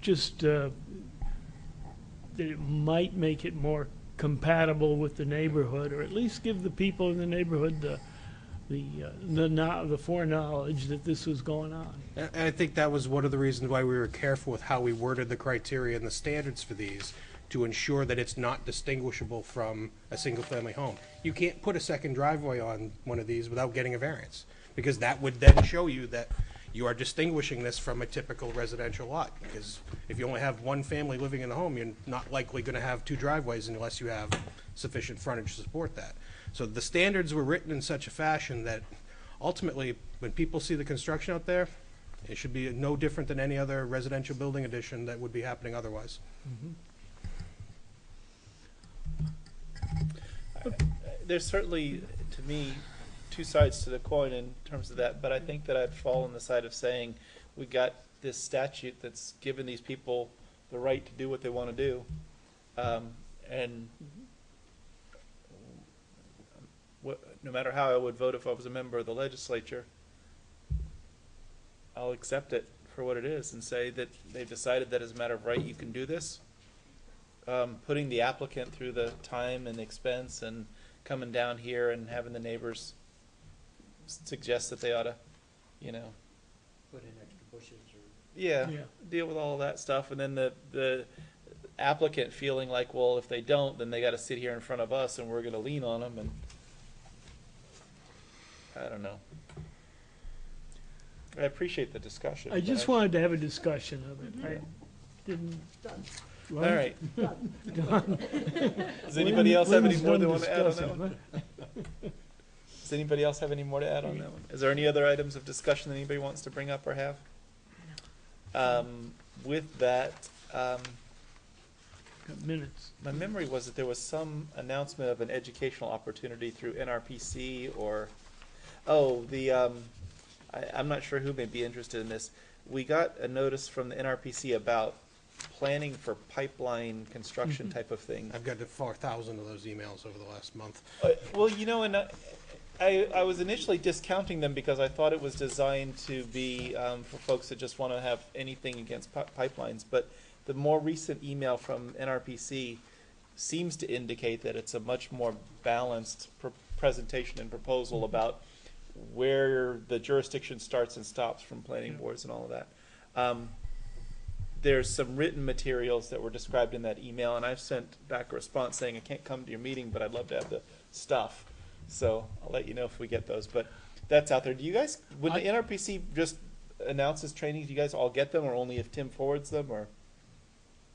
just that it might make it more compatible with the neighborhood, or at least give the people in the neighborhood the foreknowledge that this was going on. And I think that was one of the reasons why we were careful with how we worded the criteria and the standards for these, to ensure that it's not distinguishable from a single-family home. You can't put a second driveway on one of these without getting a variance, because that would then show you that you are distinguishing this from a typical residential lot. Because if you only have one family living in the home, you're not likely going to have two driveways unless you have sufficient frontage to support that. So the standards were written in such a fashion that ultimately, when people see the construction out there, it should be no different than any other residential building addition that would be happening otherwise. There's certainly, to me, two sides to the coin in terms of that, but I think that I'd fall on the side of saying we got this statute that's given these people the right to do what they want to do, and no matter how I would vote if I was a member of the legislature, I'll accept it for what it is and say that they've decided that as a matter of right you can do this. Putting the applicant through the time and expense and coming down here and having the neighbors suggest that they ought to, Put in extra bushes or. yeah, Yeah. deal with all of that stuff, and then the applicant feeling like, well, if they don't, then they got to sit here in front of us and we're going to lean on them, and I don't know. I appreciate the discussion. I just wanted to have a discussion of it. I didn't. All right. Does anybody else have any more they want to add on that one? Does anybody else have any more to add on that one? Is there any other items of discussion that anybody wants to bring up or have? With that, Got minutes. my memory was that there was some announcement of an educational opportunity through NRPC or, I'm not sure who may be interested in this. We got a notice from the NRPC about planning for pipeline construction type of thing. I've got 4,000 of those emails over the last month. Well, and I was initially discounting them because I thought it was designed to be for folks that just want to have anything against pipelines. But the more recent email from NRPC seems to indicate that it's a much more balanced presentation and proposal about where the jurisdiction starts and stops from planning boards and all of that. There's some written materials that were described in that email, and I've sent back a response saying I can't come to your meeting, but I'd love to have the stuff. So I'll let you know if we get those. But that's out there. Do you guys, when the NRPC just announces trainings, do you guys all get them, or only if Tim forwards them, or?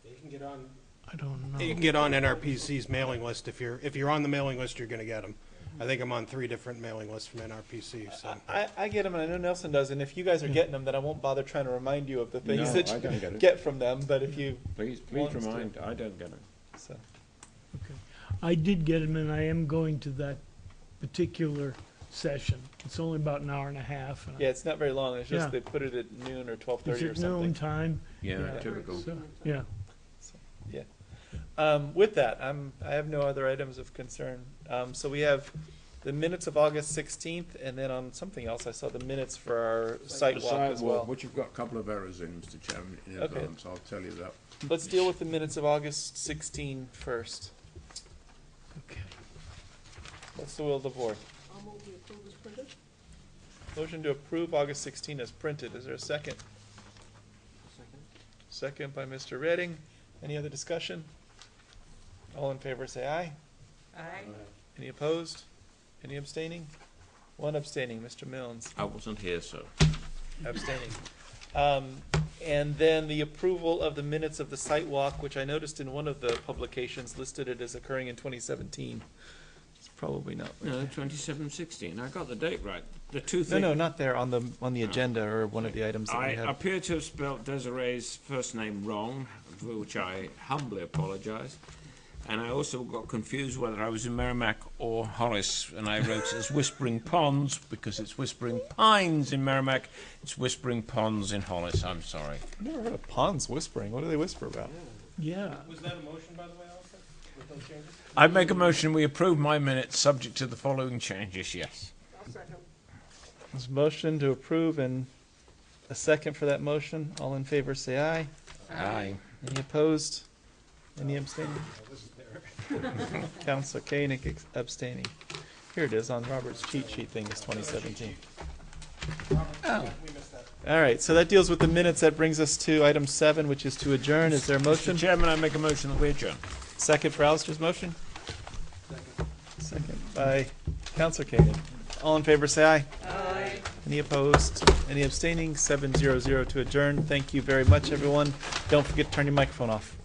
You can get on. I don't know. You can get on NRPC's mailing list. If you're on the mailing list, you're going to get them. I think I'm on 3 different mailing lists from NRPC. So I get them, and I know Nelson does. And if you guys are getting them, then I won't bother trying to remind you of the things No, that I you don't get it. get from them. But if you Please want us to. remind, I don't get it. So. Okay. I did get them, and I am going to that particular session. It's only about an hour and a half. And Yeah, it's not very long. It's just Yeah. they put it at noon or 12:30 Is or it something. noon time? Yeah, Yeah. typical. So, yeah. With that, I have no other items of concern. So we have the minutes of August 16th, and then on something else, I saw the minutes for our site walk as well. Which you've got a couple of errors in, Mr. Chairman, in Okay. advance, I'll tell you that. Let's deal with the minutes of August 16 first. Okay. What's the will of the board? I'll move the approve as printed. Motion to approve August 16 as printed. Is there a second? Second by Mr. Redding. Any other discussion? All in favor say aye. Aye. Any opposed? Any abstaining? One abstaining, Mr. Milnes. I wasn't here, so. Abstaining. And then the approval of the minutes of the site walk, which I noticed in one of the publications listed it as occurring in 2017. It's probably not. No, 2716. I got the date right. The two No, things. no, not there, on the agenda or one of the items that I we had. appear to have spelt Desiree's first name wrong, for which I humbly apologise. And I also got confused whether I was in Merrimack or Hollis, and I wrote it as Whispering Ponds because it's Whispering Pines in Merrimack. It's Whispering Ponds in Hollis. I'm sorry. I've never heard of ponds whispering. What do they whisper about? Yeah. Was that a motion, by the way, Alistair, with those changes? I make a motion we approve my minutes subject to the following changes. Yes. I'll second. There's a motion to approve and a second for that motion. All in favor, say aye. Aye. Any opposed? Any abstaining? Councilor Koenig abstaining. Here it is on Robert's cheat sheet thing, it's 2017. Oh. All right, so that deals with the minutes. That brings us to item 7, which is to adjourn. Is there a motion? Mr. Chairman, I make a motion that we adjourn. Second for Alistair's motion? Second by Councilor Koenig. All in favor, say aye. Aye. Any opposed? Any abstaining? 700 to adjourn. Thank you very much, everyone. Don't forget to turn your microphone off.